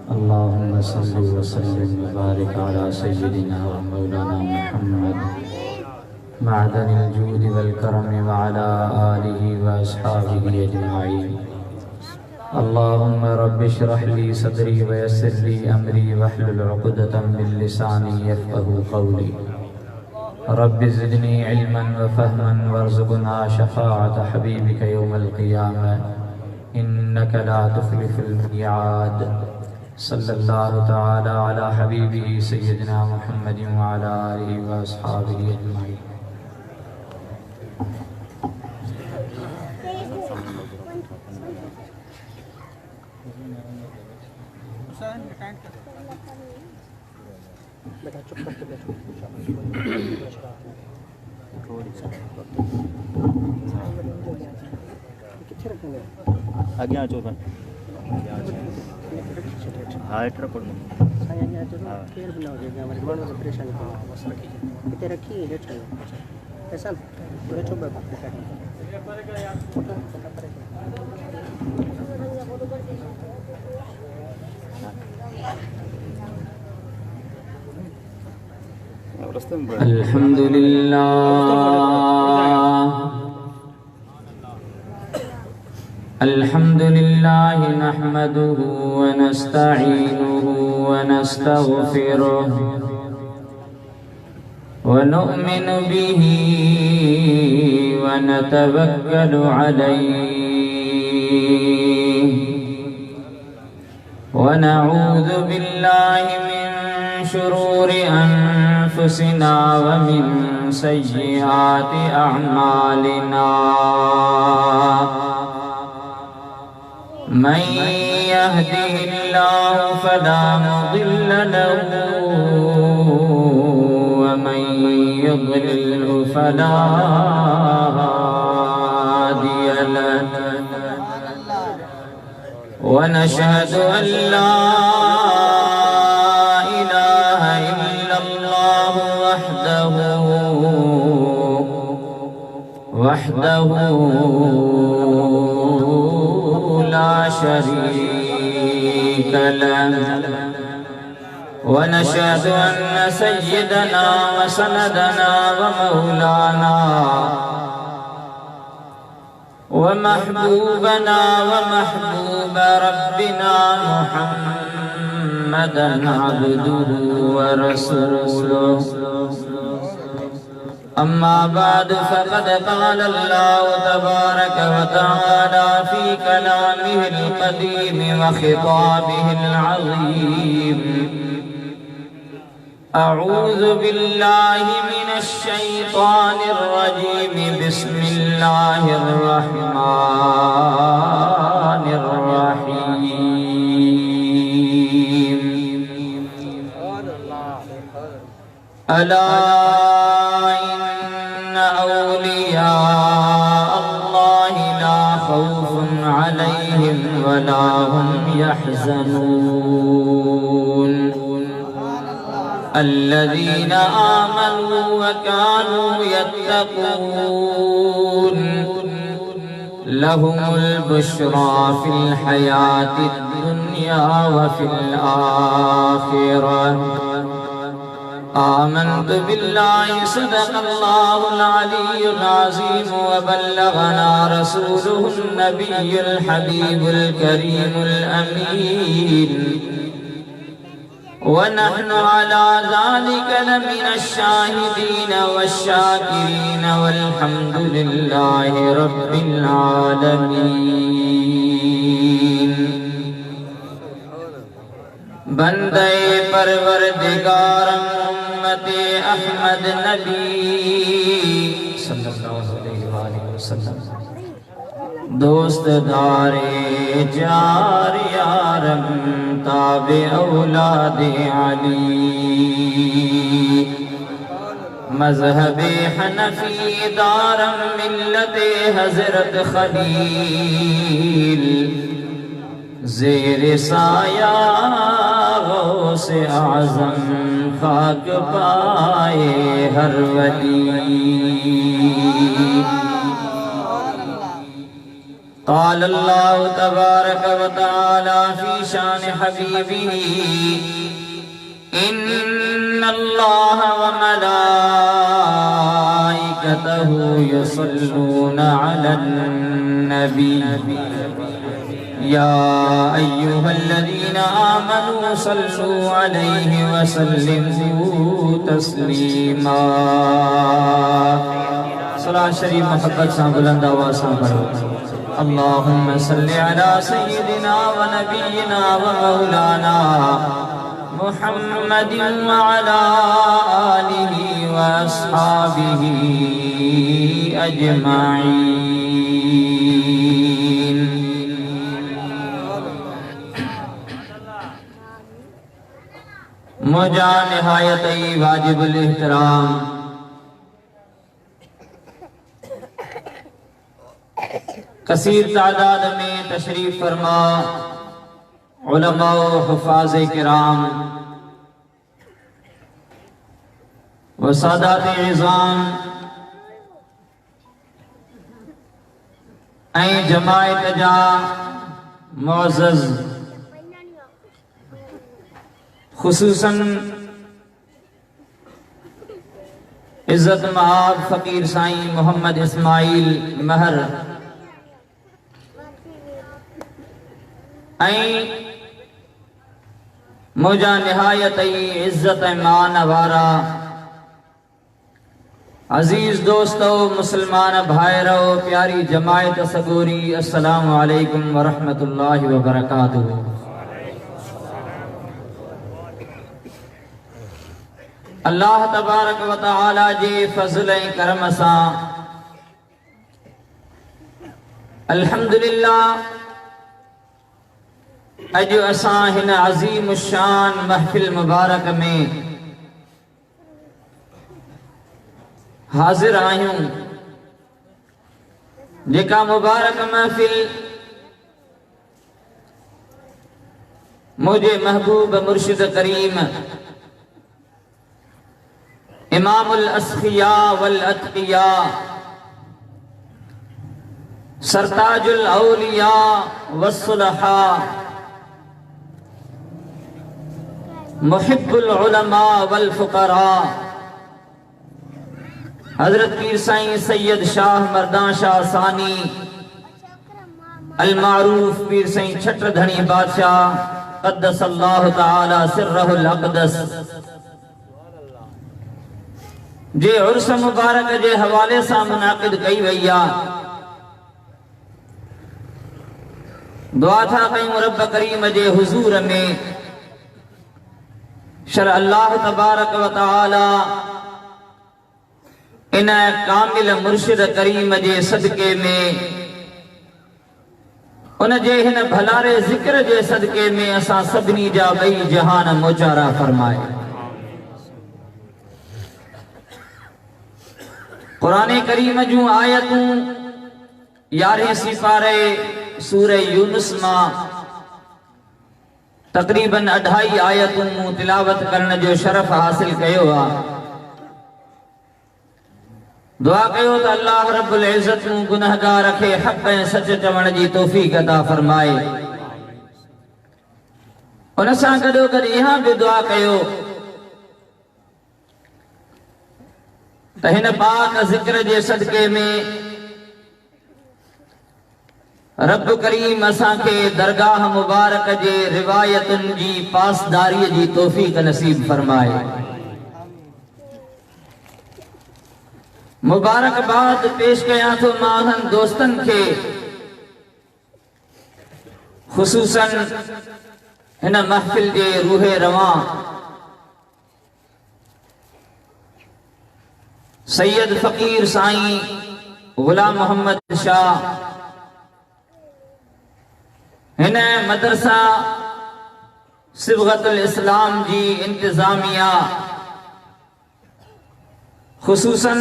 अल्लाहुम्मा सल्लि व सल्लिम व बारिक अला सय्यिदिना व मौलाना मुहम्मद मअदनिल जूदि वल करम व अला आलिहि व अस्हाबिहि अजमईन। अल्लाहुम्मा रब्बि इश्रह ली सदरी व यस्सिर ली अमरी वहलुल उक़दतम मिन लिसानी यफ़क़हू क़ौली। रब्बि ज़िदनी इल्मन व फ़हमन वरज़ुक़ना शफ़ाअत हबीबिक यौमल क़ियामह इन्नका ला तुख़्लिफ़ुल मियाद। सल्लल्लाहु तआला अला हबीबिही सय्यिदिना मुहम्मदिन व अला आलिहि व अस्हाबिहि अजमईन। बेटा चुप करके बैठो। कितने रखेंगे? आगे आ जाओ हाँ ट्रक पड़ आगे आ जाओ। केयर बनाओ जगह हमारे मन में परेशानी को बस रखिए। कितने रखिए बैठो ऐसा बैठो बाबा अल्हम्दुलिल्लाह नहमदुहु व नस्तईनुहु व नस्तगफिरुहु व नु'मिनु बिही व नतवक्कलु अलैहि व नऊज़ु बिल्लाहि मिन शुरूरि अनफुसिना व मिन सय्यिआति अअमालिना। मन यहदिहिल्लाहु फला मुदिल्ल लहु व मन युद्लिल्हु फला हादिय लहु। व नशहदु अन ला इलाहा इल्लल्लाहु वहदहु ला शरीक लहु। व नशहदु अन्न सय्यदना व सनदना व मौलाना व महबूबना व महबूब रब्बिना मुहम्मदन अब्दुहु व रसूलुहु। अम्मा बाद फ़क़द क़ाल अल्लाहु तबारक व तआला फ़ी कलामिहिल क़दीम व ख़िताबिहिल अज़ीम। अऊज़ु बिल्लाहि मिनश शैतानिर रजीम। बिस्मिल्लाहिर रहमानिर रहीम। अला औलिया अल्लाहि ला खौफुन अलैहिम वला हुम यहज़नून। अल्लज़ीना आमनू व कानू यत्तक़ून लहुमुल बुश्रा फिल हयातिद दुनिया व फिल आखिरह। आमन्तु बिल्लाहि सदक़ल्लाहुल अलियुल अज़ीम व बल्लगना रसूलुहुन नबियुल हबीबुल करीमुल अमीन। व नहनु अला ज़ालिका लमिनश शाहिदीन वश्शाकिरीन वल्हम्दुलिल्लाहि रब्बिल आलमीन। बंदे परवरदिगार उम्मते अहमद नबी सल्लल्लाहु अलैहि वसल्लम दोस्त दारे जार यारम ताबे औलादे अली मजहबे हनफी दारम मिल्लते हजरत खलील ज़ेर साया गौसे आज़म खाक पाए हर वली। क़ाल अल्लाहु तबारक व तआला फ़ी शान हबीबिही इन्नल्लाह व मलाइकतहु युसल्लूना अलन नबी या अय्युहल्लज़ीना आमनू सल्लू अलैहि व सल्लिमू तस्लीमा। सलात शरीफ मोहब्बत से बुलंद आवाज़ से पढ़ो। अल्लाहुम्मा सल्लि अला सय्यिदिना व नबियिना व मौलाना मुहम्मदिन व अला आलिहि व अस्हाबिहि अजमाइन। मुझा निहायत ही वाजिबुल एहतराम कसीर तादाद में तशरीफ फरमा उलमा व हुफ़ाज़ किराम व सादात इज़ाम ऐं जमायत जा मुअज़्ज़ज़ खुसूसन इज़्ज़त महाब फ़कीर साईं मोहम्मद इस्माइल महर ऐं मुझा निहायत ही इज़्ज़त मान वारा अजीज़ दोस्तों मुसलमान भाइरो प्यारी जमायत सगोरी अस्सलामु अलैकुम व रहमतुल्लाहि व बरकातुहू। अल्लाह तबारक व तआला जे फज़ल ऐं करम सां अल्हम्दुलिल्लाह अज असां हिन अज़ीम शान महफिल मुबारक में हाज़िर आहियूं जेका मुबारक महफिल मुझे महबूब मुर्शिद करीम इमामुल अस्फ़िया वल अत्क़िया सरताजुल औलिया वस्सुलहा मुहिब्बुल उलमा वल फुक़रा हज़रत पीर साईं सैयद शाह मर्दां शाह सानी अल मारूफ पीर साईं छट धनी बादशाह क़द्दसल्लाहु तआला सिर्रहुल अक़दस जे उर्स मुबारक जे हवाले सां मुनाक़िद कई वई आहे। दुआ था कयूं रब करीम जे हुज़ूर में शर अल्लाह तबारक व तआला इन कामिल मुर्शिद करीम जे सदके में उन जे हिन भलारे ज़िक्र जे सदके में असां सभिनी जा ॿई जहान मोचारा फरमाए। क़ुरान करीम जूं आयतूं 11 सिपारे सूरह यूनुस मां तक़रीबन 2.5 आयतूं तिलावत करण जो शरफ हासिल कयो आहे। दुआ कयो त अल्लाह रब्बुल इज़्ज़त मूं गुनहगार खे हक़ ऐं सच चवण जी तौफ़ीक़ अता फरमाए। उन सां गॾोगॾु इहा बि दुआ कयो त हिन पाक ज़िक्र जे सदके में रब करीम असांखे दरगाह मुबारक जे रिवायतुनि जी पासदारीअ जी तौफ़ीक़ नसीब फरमाए। मुबारकबाद पेश कयां थो मां उन्हनि दोस्तनि खे ख़ुसूसन हिन महफ़िल जे रूहे रवां सैयद फ़कीर साईं गुलाम मोहम्मद शाह हिन मदरसा सिबगतुल इस्लाम जी इंतजामिया खुसूसन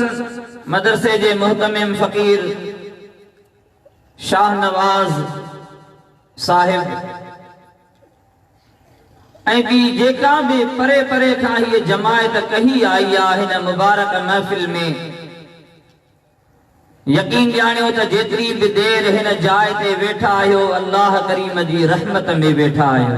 मदरसे जे मुहतमिम फ़कीर शाह नवाज साहिब ऐं बि जेका भी परे परे खां हीअ जमायत कही आई आहे हिन मुबारक महफ़िल में, यकीन ॼाणियो त जेतिरी बि देर हिन जाइ ते वेठा आहियो अल्लाह करीम जी रहमत में वेठा आहियो।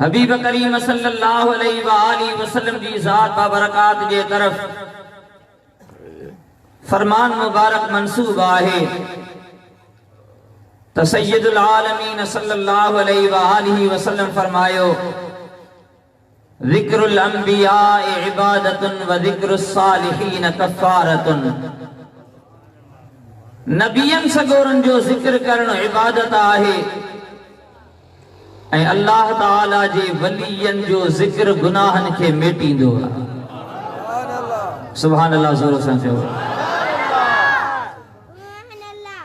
हबीब करीम सल्लल्लाहु अलैहि व आलिहि वसल्लम जी ज़ात बाबरकात जे तरफ फरमान मुबारक मंसूब आहे त सय्यदुल आलमीन सल्लल्लाहु अलैहि व आलिहि वसल्लम फरमायो, ज़िक्रुल अंबिया इबादतुन व ज़िक्रुस सालिहीन कफ़ारतुन। नबियन सगोरन जो ज़िक्र करण इबादत आहे ऐं अल्लाह ताला जे वलियन जो ज़िक्र गुनाहन के मेटींदो आहे। सुभान अल्लाह, ज़ोर सां चओ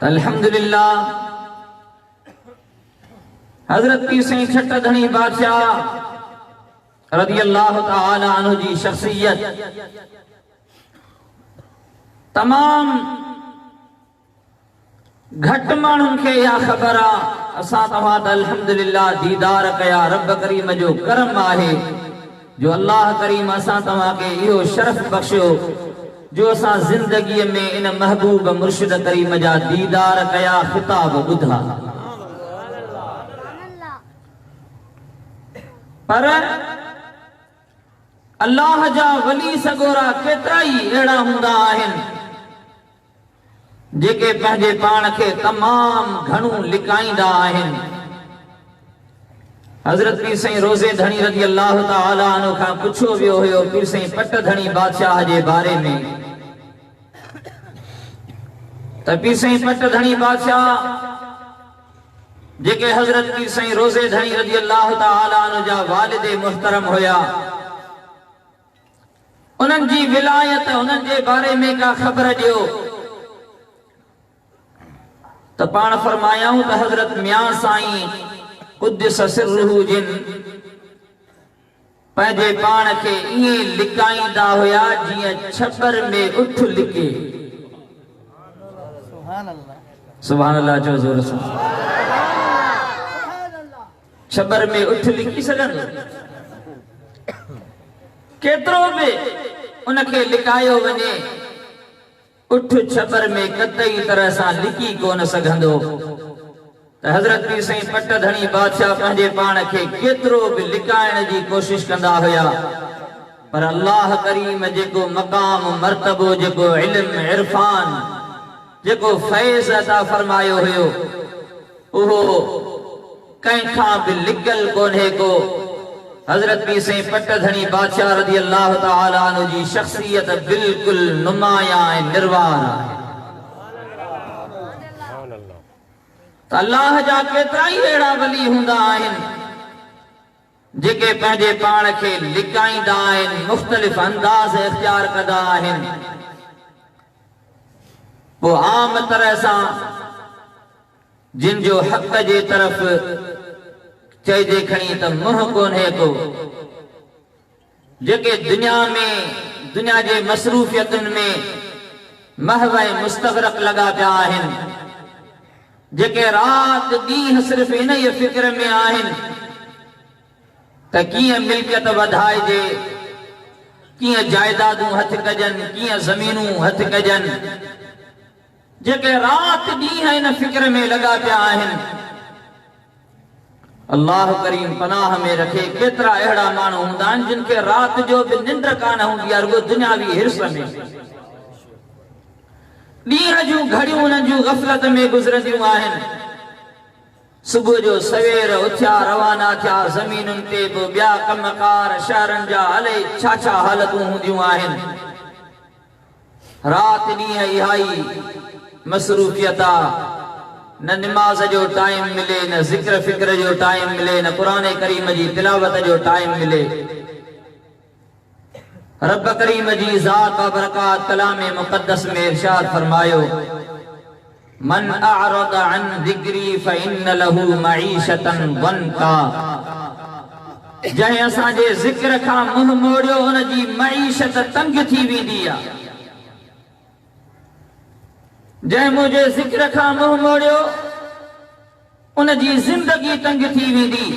अल्हम्दुलिल्लाह। हज़रत पीर साईं छट धणी बादशाह रज़ियल्लाहु ताला अन्हु जी शख्सियत तमाम घट माण्हुनि खे इहा ख़बर आहे। असां तव्हां त अल्हम्दुलिल्लाह दीदार कया, रब करीम जो करम आहे जो अल्लाह करीम असां तव्हां खे इहो शरफ़ बख़्शियो जो असां ज़िंदगीअ में इन महबूब मुर्शिद करीम जा दीदार कया, ख़िताब ॿुधा। पर अल्लाह जा वली सगोरा केतिरा ई अहिड़ा हूंदा आहिनि जेके पंहिंजे पाण खे तमाम घणो लिकाईंदा आहिनि। हज़रत पीर साईं रोज़े धणी रज़ियल्लाहु ताला अन्हु खां पुछो वियो हुयो पीर साईं पट धणी बादशाह जे बारे में, त पीर साईं पट धणी बादशाह जेके हज़रत पीर साईं रोज़े धणी रज़ियल्लाहु ताला अन्हु जा वालिद मुहतरम हुया, उन्हनि जी विलायत, उन्हनि जे बारे में का ख़बर ॾियो त पाण फरमायाऊं त हज़रत मियां साईं क़ुद्दस सिर्रुहु जिन पंहिंजे पाण खे ईअं लिकाईंदा हुया जीअं छपर में उठ लिके। सुभान अल्लाह चओ ज़ोर सां। छपर में उठ लिकी सघंदो? केतिरो बि उनखे लिकायो वञे, उठ छपर में कतई तरह सां लिकी कोन सघंदो। त हज़रत पीर साईं पट धणी बादशाह पंहिंजे पाण खे केतिरो बि लिकाइण जी कोशिश कंदा हुया, पर अल्लाह करीम जेको मक़ाम मर्तबो, जेको इल्म इरफान, जेको फैज़ अता फरमायो हुयो उहो कंहिंखां बि लिकल कोन्हे को। हज़रत पीर साईं पट धणी बादशाह रज़ियल्लाहु ताला अन्हु जी शख्सियत बिल्कुल नुमायां ऐं निर्वार आहे। त अल्लाह जा केतिरा ई अहिड़ा वली हूंदा आहिनि जेके पंहिंजे पाण खे लिकाईंदा आहिनि, मुख़्तलिफ़ अंदाज़ इख्तियार कंदा आहिनि। पोइ आम तरह सां जिन जो हक़ जे तरफ़ चइजे खणी त मुंहुं कोन्हे को, जेके दुनिया जे मसरूफ़ियतुनि में महव ऐं मुस्तग़रक़ लॻा पिया आहिनि, जेके रात ॾींहुं सिर्फ़ इन ई फ़िक्र में आहिनि त कीअं मिल्कियत वधाइजे, कीअं जायदादूं हथ कजनि, कीअं ज़मीनूं हथ कजनि, जेके रात ॾींहुं इन फ़िक्र में लॻा पिया आहिनि। अल्लाह करीम पनाह में रखे। केतिरा अहिड़ा माण्हू हूंदा आहिनि जिन खे रात जो बि निंड कान हूंदी आहे, रुगो दुनियावी हिर्स में। ॾींहं जूं घड़ियूं उन्हनि जूं ग़फ़लत में गुज़रंदियूं आहिनि। सुबुह जो सवेर उथिया, रवाना थिया, ज़मीनुनि ते बि ॿिया कमकार शहरनि जा अलाए छा छा हालतूं हूंदियूं आहिनि। रात ॾींहं इहा ई मसरूफ़ियत आहे। न निमाज़ जो टाइम मिले, न ज़िक्र फ़िक्र जो टाइम मिले, न क़ुरान करीम जी तिलावत जो टाइम मिले। रब करीम जी ज़ात बाबरकात कलाम मुक़द्दस में इरशाद फरमायो, मन अअरद अन ज़िक्री फ़इन्न लहू मईशतन दंका। जंहिं असांजे ज़िक्र खां मुंहुं मोड़ियो उन जी मईशत तंग थी वेंदी आहे। जंहिं मुंहिंजे ज़िक्र खां मुंहुं मोड़ियो उन जी ज़िंदगी तंग थी वेंदी।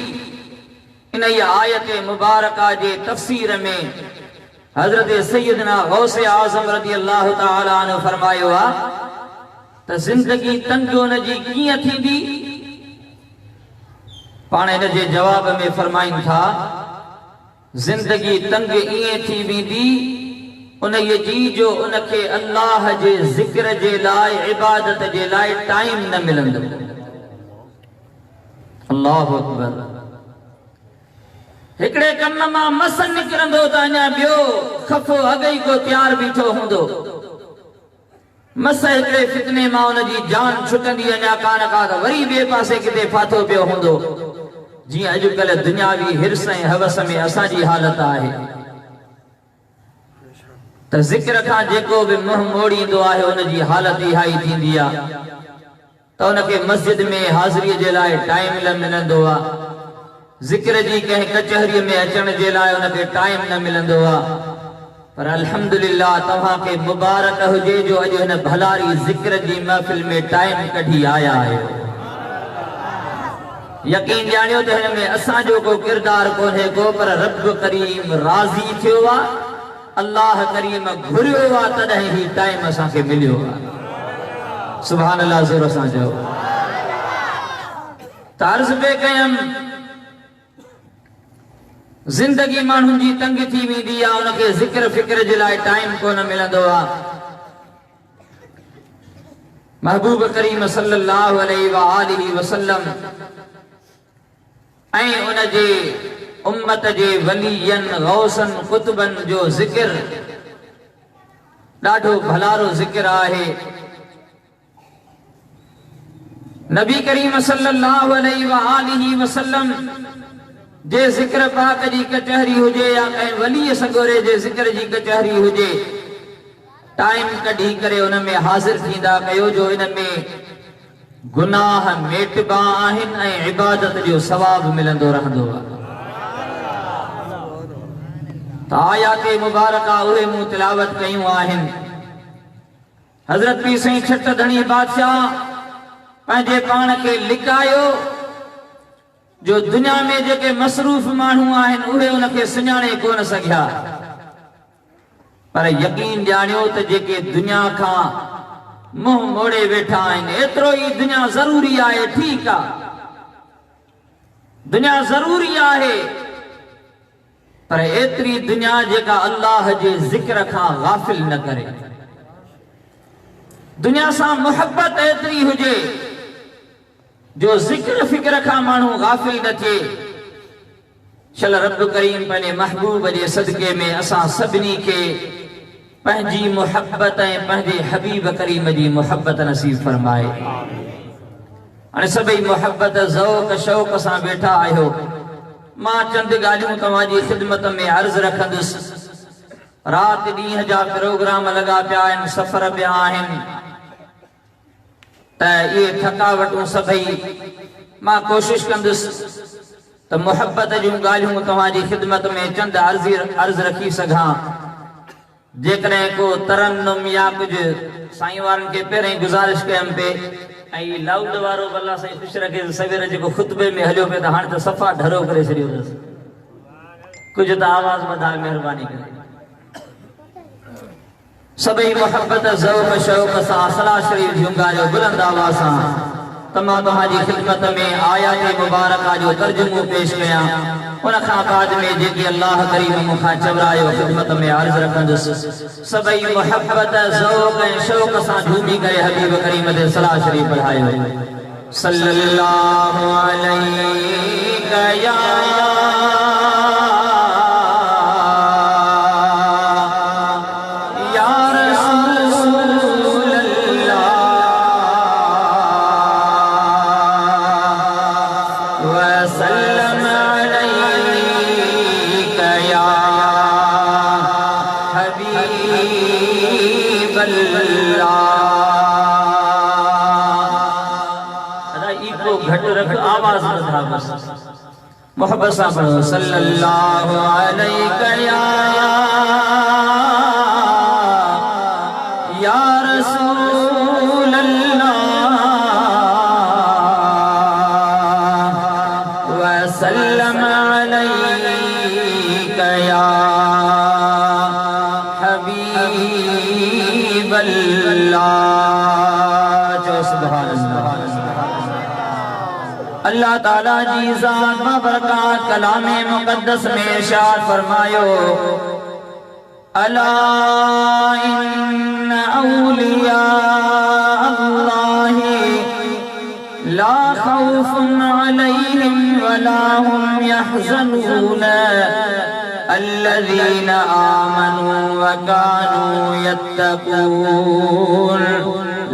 इन आयत मुबारका जे तफ़सीर में हज़रत सैयदना गौस आज़म रज़ी अल्लाह तआला अन्हु फरमायो आहे त ज़िंदगी तंग उन जी कीअं थींदी। पाण इन जे जवाब में फरमाइनि था ज़िंदगी तंग ईअं थी वेंदी उन जी जो उनखे अल्लाह जे ज़िक्र जे लाइ इबादत जे लाइ टाइम न मिलंदो। अल्लाहु अकबर। हिकिड़े कम मां मस निकिरंदो त अञा ॿियो खफ़ो अॻई को तयारु बीठो हूंदो। मस हिकिड़े फितने मां उन जी जान छुटंदी अञा कान का त वरी ॿिए पासे किथे फाथो पियो हूंदो। जीअं अॼुकल्ह दुनियावी हिर्स ऐं हवस में असांजी हालत आहे त ज़िक्र खां जेको बि मुंहुं मोड़ींदो आहे उन जी हालत इहा ई थींदी आहे त उनखे मस्जिद में हाज़िरीअ जे लाइ टाइम न मिलंदो आहे। ज़िक्र जी कंहिं कचहरीअ में अचण जे लाइ उनखे टाइम न मिलंदो आहे। पर अल्हम्दुलिल्लाह तव्हांखे मुबारक हुजे जो अॼु हिन भलारी ज़िक्र जी महफ़िल में टाइम कढी आया आहियो। यकीन ॼाणियो त हिन में असांजो को किरदार कोन्हे को पर रब करीम राज़ी थियो आहे। अल्लाह करीम घुरियो आहे तॾहिं ही टाइम असांखे मिलियो आहे। सुभान अल्लाह ज़ोर सां चओ। तर्ज़ पे कयमि ज़िंदगी माण्हुनि जी तंग थी वेंदी आहे उनखे ज़िक्र फ़िक्र जे लाइ टाइम कोन मिलंदो आहे। महबूब करीम सल्लल्लाहु अलैहि व आलिहि वसल्लम ऐं उन जे उम्मत जे वलियन गौसन कुतुबन जो ज़िक्र ॾाढो भलारो ज़िक्र आहे। नबी करीम सल्लल्लाहु अलैहि व आलिहि वसल्लम जे ज़िक्र पाक जी कचहरी हुजे या कंहिं वली सगोरे जे ज़िक्र जी कचहरी हुजे टाइम कढी करे उन में हाज़िर थींदा कयो जो इन में गुनाह मेटबा आहिनि ऐं इबादत जो सवाब मिलंदो रहंदो आहे। त आयात मुबारका उहे मूं तिलावत कयूं आहिनि। हज़रत पीर साईं छट धणी बादशाह पंहिंजे पाण खे लिकायो जो दुनिया में जेके मसरूफ़ माण्हू आहिनि उहे उनखे सुञाणे कोन सघिया। पर यकीन ॼाणियो त जेके दुनिया खां मुंहुं मोड़े वेठा आहिनि एतिरो ई दुनिया ज़रूरी आहे। ठीकु आहे दुनिया ज़रूरी आहे पर एतिरी दुनिया जेका अल्लाह जे ज़िक्र खां गाफ़िल न करे। दुनिया सां मुहब्बत एतिरी हुजे जो ज़िक्र फ़िक्र खां माण्हू गाफ़िल न थिए। चल रब करीम पंहिंजे महबूब जे सदके में असां सभिनी खे पंहिंजी मुहब्बत ऐं पंहिंजे हबीब करीम जी मुहब्बत नसीब फरमाए। हाणे सभई मुहब्बत ज़ौक़ शौक़ सां वेठा आहियो। मां चंद ॻाल्हियूं तव्हांजी ख़िदमत में अर्ज़ रखंदुसि। राति ॾींहं जा प्रोग्राम लॻा पिया आहिनि सफ़र पिया आहिनि त इहे थकावटूं सभई मां कोशिशि कंदुसि त मुहब्बत जूं ॻाल्हियूं तव्हांजी ख़िदमत में चंद अर्ज़ रखी सघां। जेकॾहिं को तरन्नुम या कुझु साईं वारनि खे पहिरीं गुज़ारिश कयमि पे ऐं लाउड वारो अल्लाह साईं ख़ुशि रखे सवेर जेको ख़ुतबे में हलियो पियो त हाणे त सफ़ा ढरो करे छॾियो अथसि। कुझु त आवाज़ वधाए महिरबानी करे। सभई मुहब्बत ज़ौक़ शौक़ सां सलाह शरीफ़ जूं ॻाल्हियूं बुलंद आवाज़ सां तमाम तव्हांजी ख़िदमत में आयात मुबारका जो तर्जुमो पेश कयां। उन खां बाद में जेकी अल्लाह करीम मूंखां चवरायो ख़िदमत में अर्ज़ रखंदुसि। सभई मुहब्बत ज़ौक़ ऐं शौक़ सां झूमी करे हबीब करीम ते सलाह शरीफ़ पढ़ायो। सल्लल्लाहु अलैहि या हबीब अल्लाह। रख आवाज बधा बस मोहब्बत सां पढ़ो सल्लल्लाहु अलैहि या रसूल अल्लाह व सल्लम अलैका या हबीब अल्लाह। जो सुभान अल्लाह। अल्लाह ताला जी ज़ात बरकात कलामे मुक़द्दस में इरशाद फरमायो अला इन्न औलिया अल्लाहि ला खौफुन अलैहिम वला हुम यहज़नून अल्लज़ीना आमनू व कानू यत्तक़ून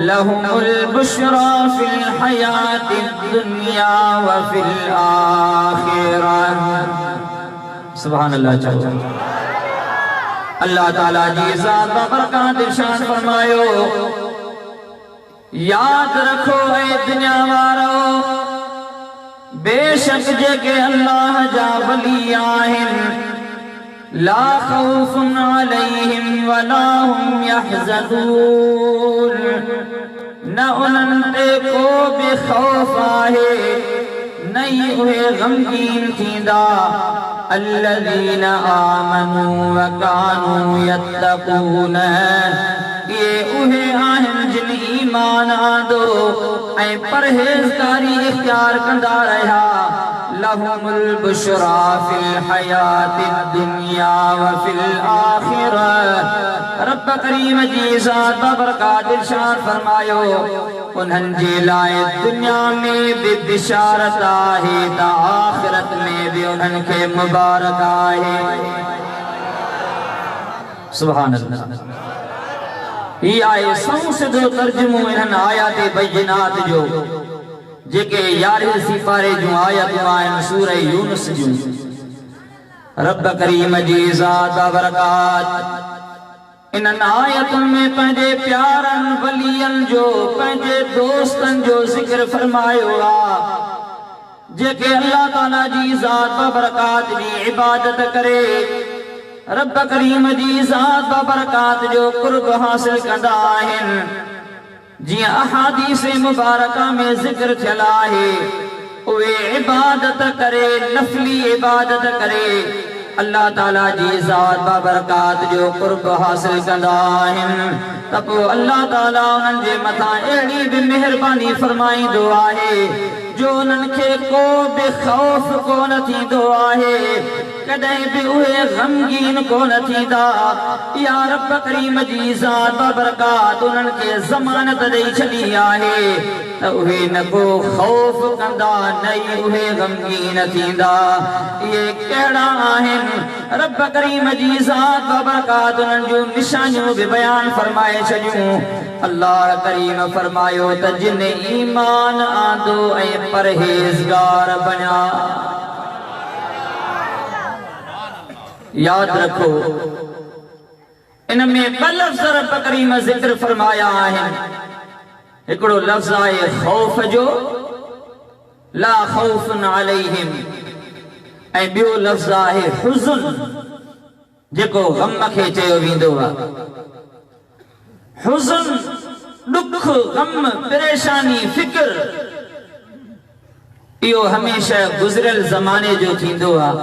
लहुमुल बुश्रा फिल हयातिद दुनिया व फिल आखिरह। सुभान अल्लाह। अल्लाह ताला जी ज़ात बरकात इरशाद फरमायो याद रखो ऐ दुनिया वारो बेशक जेके अल्लाह जा वली आहिन ला खौफुन अलैहिम वला हुम यहज़नून न उन्हनि ते को बि खौफ आहे न ई उहे गमगीन थींदा अल्लज़ीना आमनू व कानू यत्तक़ून ये उहे आहिनि जिन ईमान आंदो ऐं परहेज़गारी इख्तियार कंदा रहिया लहुमुल बुश्रा फिल हयातिद दुनिया व फिल आखिरह। रब करीम जी ज़ात बरकात इरशाद फरमायो उन्हनि जे लाइ दुनिया में भी बिशारत आहे त आखिरत में भी उन्हनि खे मुबारक आहे। सुभान अल्लाह। ही आहे सौ सिधो तर्जुमो इन्हनि आयात बैनात जो जेके 11 सिपारे जूं आयतूं आहिनि सूरह यूनुस जूं। रब करीम जी ज़ात बरकात इन्हनि आयतुनि में पंहिंजे प्यारनि वलियनि जो पंहिंजे दोस्तनि जो ज़िक्र फरमायो आहे जेके अल्लाह ताला जी ज़ात बरकात जी इबादत करे रब करीम जी ज़ात बरकात जो कुर्ब हासिल कंदा आहिनि। जियां अहादीस मुबारका में ज़िक्र थियल आहे उहे इबादत करे नफली इबादत करे अल्लाह ताला जी ज़ात बरकात जो कुर्ब हासिल कंदा आहिनि त पोइ अल्लाह ताला उन्हनि जे मथां अहिड़ी बि महिरबानी फरमाईंदो आहे जो उन्हनि खे को बि खौफ कोन थींदो आहे कॾहिं बि उहे गमगीन कोन थींदा। या रब करीम जी ज़ात बरकात उन्हनि खे ज़मानत ॾेई छॾी आहे त उहे न को खौफ कंदा न ई उहे गमगीन थींदा। इहे कहिड़ा आहिनि रब करीम जी ज़ात बरकात उन्हनि जूं निशानियूं बि बयान फरमाए छॾियूं। अल्लाह करीम फरमायो त जिन ईमान आंदो ऐं परहेज़गार बणिया। याद रखो इन में ॿ लफ़्ज़ रब करीम ज़िक्र फरमाया आहिनि। हिकिड़ो लफ़्ज़ आहे खौफ जो ला खौफुन अलैहिम ऐं ॿियो लफ़्ज़ आहे हुज़्न जेको गम खे चयो वेंदो आहे। हुज़्न दुख गम परेशानी फिक्र इहो हमेशह गुज़िरियल ज़माने जो थींदो आहे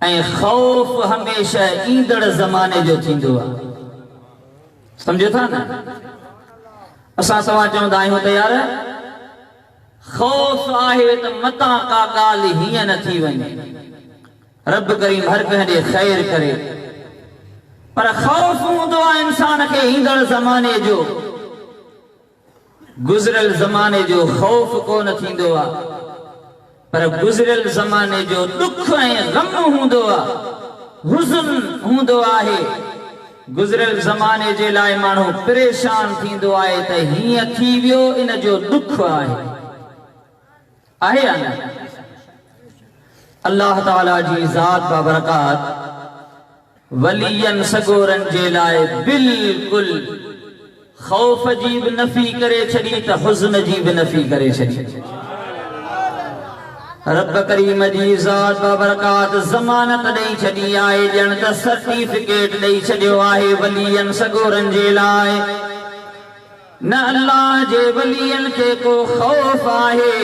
ऐं खौफ हमेशह ईंदड़ ज़माने जो थींदो आहे। सम्झो था न असां तव्हां चवंदा आहियूं त यार खौफ आहे त मतां का ॻाल्हि हीअं न थी वञे रब करीम हर कंहिं ॾे ख़ैर करे पर खौफ हूंदो आहे इंसान खे ईंदड़ ज़माने जो गुज़िरियल ज़माने जो खौफ कोन थींदो आहे पर गुज़िरियल ज़माने जो दुख ऐं गम हूंदो आहे हुज़्न हूंदो आहे। गुज़िरियल ज़माने जे लाइ माण्हू परेशान थींदो आहे त हीअं थी वियो इन जो दुख आहे या न। अल्लाह ताला जी ज़ात बरकात वलियन सगोरन जे लाइ बिल्कुल खौफ जी भी नफी करे छड़ी त हुज़्न जी भी नफी करे छड़ी। रब करीम जी ज़ात बाबरकात ज़मानत ॾेई छॾी आहे, ॼण त सर्टिफिकेट ॾेई छॾियो आहे वलियन सगोरन जे लाइ। न अल्लाह जे वलियन खे को ख़ौफ़ आहे,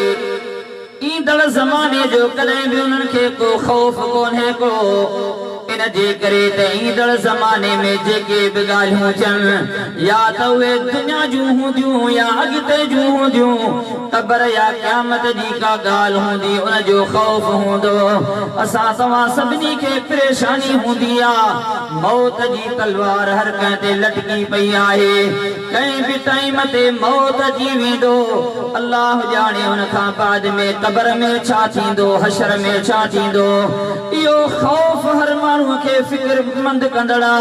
ईंदड़ ज़माने जो कॾहिं बि उन्हनि खे को ख़ौफ़ कोन्हे को। इन जे करे त ईंदड़ ज़माने में जेके बि ॻाल्हियूं थियनि, या त उहे दुनिया जूं हूंदियूं या अॻिते जूं हूंदियूं, क़बर या क़यामत जी का ॻाल्हि हूंदी उन जो ख़ौफ़ हूंदो। असां तव्हां सभिनी खे परेशानी हूंदी आहे, मौत जी तलवार हर कंहिं ते लटकी पई आहे, कंहिं बि टाइम ते मौत अची वेंदो। अल्लाह ॼाणे उन खां बाद में क़बर में छा थींदो, हशर में छा थींदो। इहो ख़ौफ़ हर माण्हू खे फ़िक्रमंद कंदड़ा,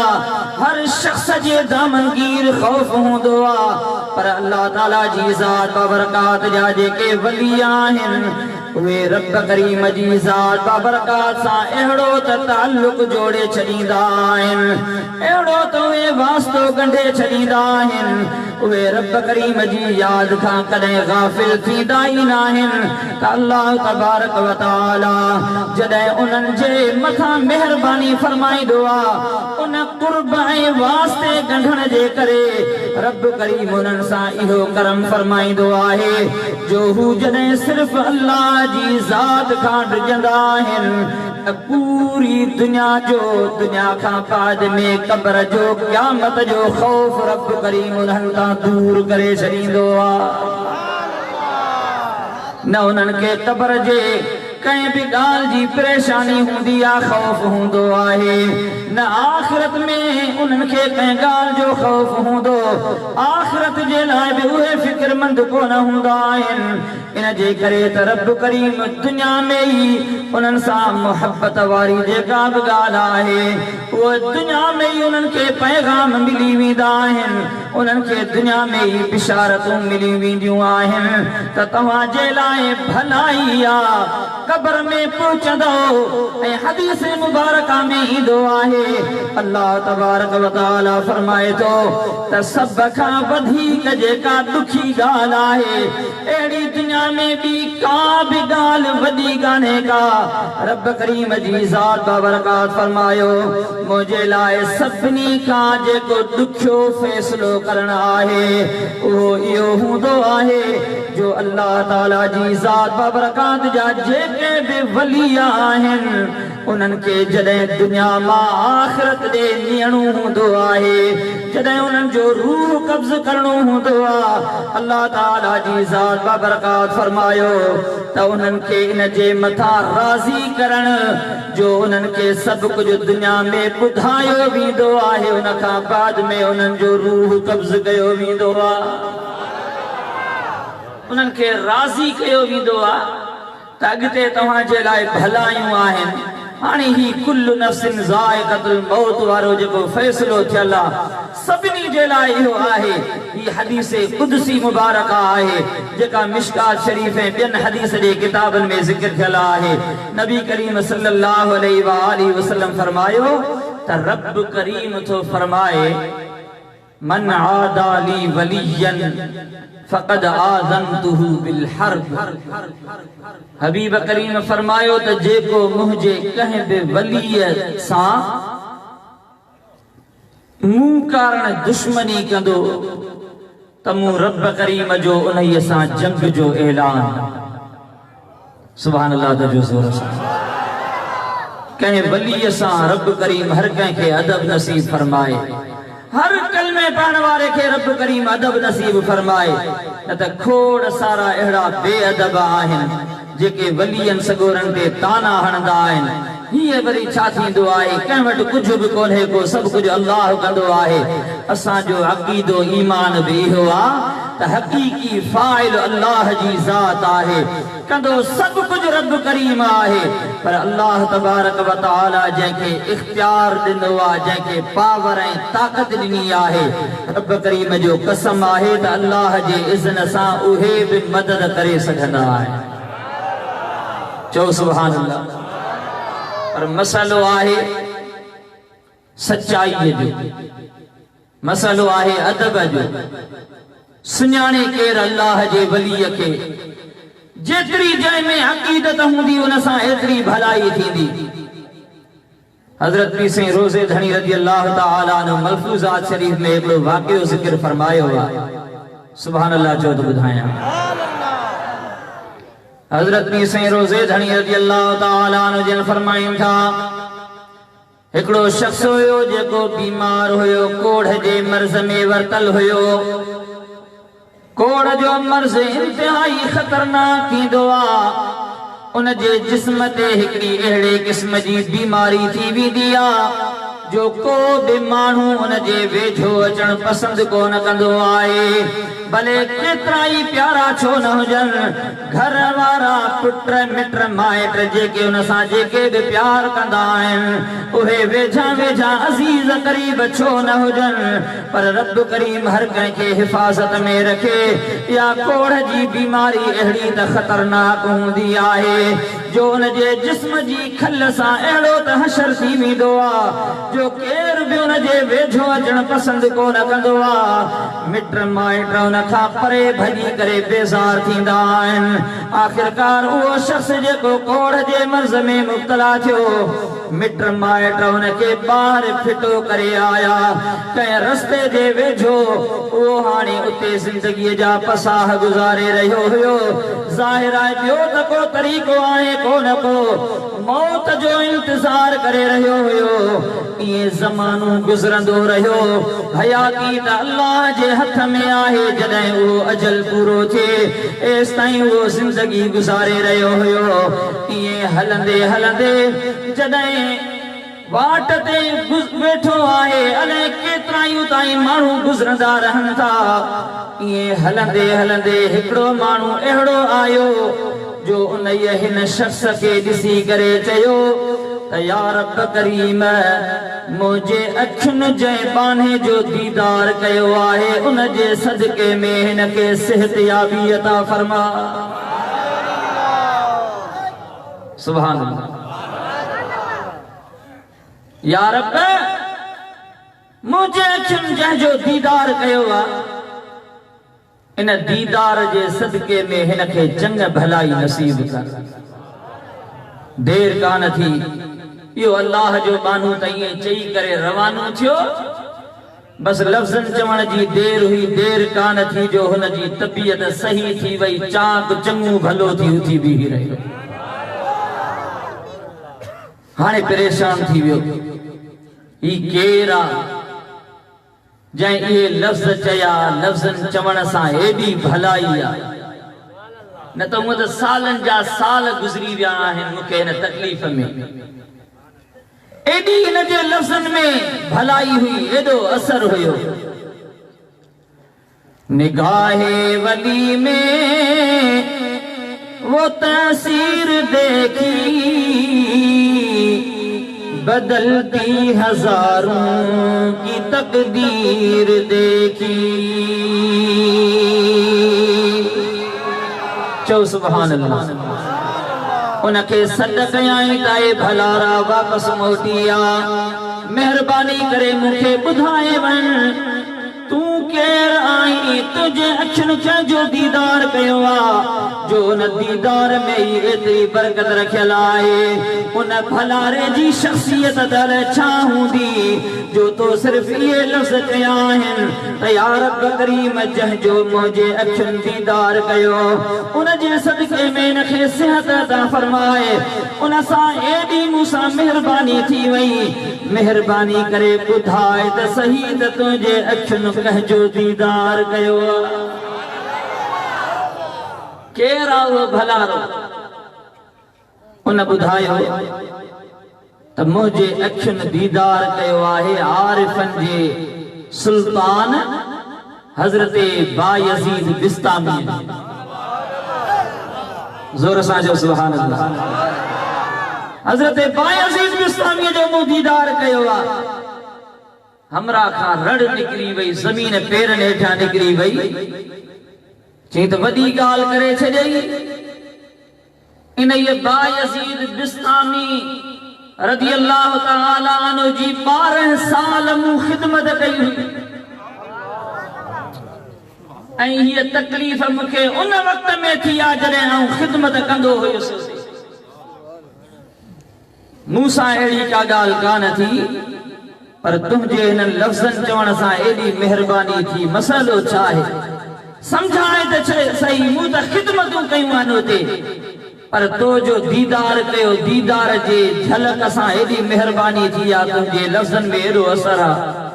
हर शख्स जे दामनगीर ख़ौफ़ हूंदो आहे। पर अल्लाह ताला जी ज़ात बाबरकात जा जेके वली आहिनि, उहे रब करीम जी ज़ात बाबरकात सां अहिड़ो त ताल्लुक़ जोड़े छॾींदा आहिनि, अहिड़ो त उहे वास्तो ॻंढे छॾींदा आहिनि। उहे रब करीम जी यादि खां कॾहिं गाफ़िल थींदा ई न आहिनि त अल्लाह तबारक व तआला जॾहिं उन्हनि जे मथां महिरबानी फरमाईंदो आहे, उन क़ुर्ब ऐं वास्ते ॻंढण जे करे रब करीम उन्हनि सां इहो करम फरमाईंदो आहे जो हू जॾहिं सिर्फ़ अल्लाह जी ज़ात खां डिॼंदा आहिनि, पूरी दुनिया जो, दुनिया खां बाद में क़बर जो, क़यामत जो ख़ौफ़ रब करीम उन्हनि खां दूर करे छॾींदो आहे। न उन्हनि खे क़बर जे कंहिं बि ॻाल्हि जी परेशानी हूंदी आहे, ख़ौफ़ हूंदो आहे। न आख़िरत में उन्हनि खे कंहिं ॻाल्हि जो ख़ौफ़ हूंदो, आख़िरत जे लाइ बि उहे फ़िक्रमंद कोन हूंदा आहिनि। इन जे करे त रब करीम दुनिया में ई उन्हनि सां मुहबत वारी जेका बि ॻाल्हि आहे, उहा दुनिया में ई उन्हनि खे पैगाम मिली वेंदा आहिनि, उन्हनि खे दुनिया में ई बिशारतूं मिली वेंदियूं आहिनि त तव्हांजे लाइ भलाई आहे। क़बर में पहुचंदो ऐं हदीस मुबारका में ईंदो आहे, अल्लाह तबारक व तआला फरमाए थो त सभ खां वधीक जेका ॾुखी ॻाल्हि आहे, अहिड़ी दुनिया में ॿी का बि ॻाल्हि वॾी कान्हे का। रब करीम जी ज़ात बाबरकात फरमायो, मुंहिंजे लाइ सभिनी खां जेको ॾुखियो फ़ैसिलो करणु आहे, उहो इहो हूंदो आहे जो अल्लाह ताला जी ज़ात बाबरकात जा जेके बि वली आहिनि, उन्हनि खे जॾहिं दुनिया मां आख़िरत ॾे नियणो हूंदो आहे, जॾहिं उन्हनि जो रूह कब्ज़ करणो हूंदो आहे, अल्लाह ताला जी ज़ात बाबरकात फरमायो त उन्हनि खे इन जे मथां राज़ी करण जो उन्हनि खे सभु कुझु दुनिया में ॿुधायो वेंदो आहे, उन खां बाद में उन्हनि जो रूह कब्ज़ कयो वेंदो आहे, उन्हनि खे राज़ी कयो वेंदो आहे त अॻिते तव्हांजे लाइ भलायूं आहिनि। हाणे ही कुल्लु नफ्सिन ज़ाइक़तुल मौत वारो जेको फ़ैसिलो थियल आहे, सभिनी जे लाइ इहो आहे। ही हदीस क़ुदसी मुबारक आहे जेका मिशकात शरीफ़ ऐं ॿियनि हदीस जे किताबनि में ज़िक्र थियल आहे। नबी करीम सल्लल्लाहु अलैहि व आलिहि वसल्लम फरमायो त रब करीम थो फरमाए, मन आदा ली वलियन फ़क़द आज़नतुहु बिल हर्ब। हबीब करीम फरमायो त जेको मुंहिंजे कंहिं बि वलीअ सां मूं कारण दुश्मनी कंदो त मूं रब करीम जो उन्हीअ सां जंग जो ऐलान। सुभान अल्लाह जो ज़ोर सां कंहिं वलीअ सां रब करीम हर कंहिंखे अदब नसीब फरमाए, हर कलमे पढ़ण वारे खे रब करीम अदब नसीब फरमाए। न त खोड़ सारा अहिड़ा बेअदब आहिनि जेके वलियन सगोरन ते ताना हणंदा आहिनि। हीअ वरी छा थींदो आहे, कंहिं वटि कुझु बि कोन्हे को, सभु कुझु अल्लाह कंदो आहे। असांजो अक़ीदो ईमान बि इहो आहे त हक़ीक़ी फ़ाइल अल्लाह जी ज़ात आहे, कंदो सभु कुझु रब करीम आहे। पर अल्लाह तबारक व तआला जंहिंखे इख्तियार ॾिनो आहे, जंहिंखे पावर ऐं ताक़त ॾिनी आहे, रब करीम जो कसम आहे त अल्लाह जे इज़्न सां उहे बि मदद करे सघंदा आहिनि। चओ सुभान अल्लाह। पर मसलो आहे सच्चाई जो, मसलो आहे अदब जो। सुञाणे केर अल्लाह जे वलीअ खे जेतरी जय में अकीदत हूंदी उन सां एतरी भलाई थींदी। हजरत पीर साईं रोज़े धणी रज़ी अल्लाह तआला अन्हु मलफूज़ात शरीफ में हिकिड़ो वाक़ियो ज़िक्र फरमायो आहे। सुभान अल्लाह चओ त ॿुधायां। हजरत पीर साईं रोज़े धणी रज़ी अल्लाह तआला अन्हु जन फरमाइनि था हिकिड़ो शख्स हुयो जेको बीमार हुयो, कोढ़ जे मर्ज़ में वरतल हुयो। कोढ़ जो मर्ज़ इंतहाई ख़तरनाक थींदो आहे। उन जे जिस्म ते हिकिड़ी अहिड़े क़िस्म जी बीमारी थी वेंदी आहे जो को बि माण्हू उन जे वेझो अचण पसंदि कोन कंदो आहे। भले केतिरा ई प्यारा छो न हुजनि, घर वारा पुट मिट माइट जेके उन सां जेके बि प्यार कंदा आहिनि उहे वेझा वेझा अज़ीज़ क़रीब छो न हुजनि, पर रब करीम हर कंहिंखे हिफ़ाज़त में रखे। या कोढ़ जी बीमारी अहिड़ी त ख़तरनाक हूंदी आहे जो उन जे जिस्म जी खल सां अहिड़ो त हशर थी वेंदो आहे जो केर बि उन जे वेझो अचण पसंदि कोन कंदो आहे। मिट माइट उन खां परे भॼी करे बेज़ार थींदा आहिनि। आख़िरकार उहो शख़्स जेको कोढ़ जे मर्ज़ में मुब्तला थियो, मिट माइट उनखे ॿाहिरि फिटो करे आया कंहिं रस्ते जे वेझो। उहो हाणे उते ज़िंदगीअ जा पसाह गुज़ारे रहियो हुयो। ज़ाहिर आहे ॿियो त को तरीक़ो आहे कोन को, मौत जो इंतज़ार करे रहियो हुयो। इएं ज़मानो गुज़रंदो रहियो। हयाती त अल्लाह जे हथ में आहे। जॾहिं उहो अजल पूरो थिए एसि ताईं उहो ज़िंदगी गुज़ारे रहियो हुयो। इएं हलंदे हलंदे जॾहिं वाट ते वेठो आहे, अलाए केतिरा ई ताईं माण्हू गुज़रंदा रहनि था। इएं हलंदे हलंदे हिकिड़ो माण्हू अहिड़ो आयो जो उन हिन शख़्स खे ॾिसी करे चयो त या रब करीम, मुंहिंजे अखियुनि जंहिं बाने जो दीदार कयो आहे उन जे सदके में हिन खे सिहतयाबी अता फरमा। सुभान अल्लाह। या रब, मुंहिंजे अखियुनि जंहिंजो दीदार कयो आहे इन दीदार जे सदके में हिन खे चंग भलाई नसीब कर। देर कान थी, इहो अल्लाह जो बानू त ईअं चई करे रवानो थियो। बस लफ़्ज़नि चवण जी देर हुई, देर कान थी जो हुन जी तबीयत सही थी वई, चाक चङो भलो थी उथी बीही रहियो। हाणे परेशान थी वियो, ही केर आहे जंहिं इहे लफ़्ज़ चया। लफ़्ज़नि चवण सां हेॾी भलाई आहे, न त हूअं त सालनि जा साल गुज़री विया आहिनि मूंखे हिन तकलीफ़ में। एॾी हिन जे लफ़्ज़नि में भलाई हुई, एॾो असर हुयो। निगाहे वली में वो तसीर देखी, बदलती हजारों की तकदीर देखी। चो सुभान अल्लाह। उनके सॾ कयाई ताए भलारा वापसि मोटी आ। मेहरबानी करे मूंखे ॿुधाए वञ, तूं केर आहीं, तुंहिंजे अखियुनि जो दीदार कयो आहे जो उन दीदार में ई एतिरी बरकत रखियल आहे। उन भलारे जी शख़्सियत दर छा हूंदी जो तो सिर्फ़ इहे लफ़्ज़ चया आहिनि त या रब करीम, जंहिंजो मुंहिंजे अखियुनि दीदार कयो उन जे सदके में हिनखे सिहत अता फरमाए। उन सां एॾी मूंसां महिरबानी थी वई। मेहरबानी करे ॿुधाए त सही त तुंहिंजे अखियुनि कंहिंजो दीदार कयो। केरु आहे उहो भलारो? उन ॿुधायो त मुंहिंजे अखियुनि दीदार कयो आहे आरिफ़नि जे सुल्तान हज़रत बायज़ीद बिस्तामी। ज़ोर सां जो सुभान अल्लाह। हज़रत बायज़ीद बिस्तामी जो मूं दीदार कयो आहे। हमरा खां रड़ निकिरी वई, ज़मीन पेरनि हेठां निकिरी वई। चई त वॾी ॻाल्हि करे छॾई। इन ये बायज़ीद बिस्तामी रज़ी अल्लाह तआला अन्हु जी 12 साल मूं ख़िदमत कई हुई। ऐं हीअ तकलीफ़ मूंखे उन वक़्त में थी आहे जॾहिं आउं ख़िदमत कंदो हुयुसि। मूंसां अहिड़ी का ॻाल्हि कान थी, पर तुंहिंजे हिन लफ़्ज़नि चवण सां एॾी महिरबानी थी। मसइलो छा आहे? समझाए त सही, मूं त ख़िदमतूं कयूं आहिनि हुते, पर तो जो दीदार कयो, दीदार जे झलक सां एॾी महिरबानी थी आहे, तुंहिंजे लफ़्ज़नि में एॾो असर आहे।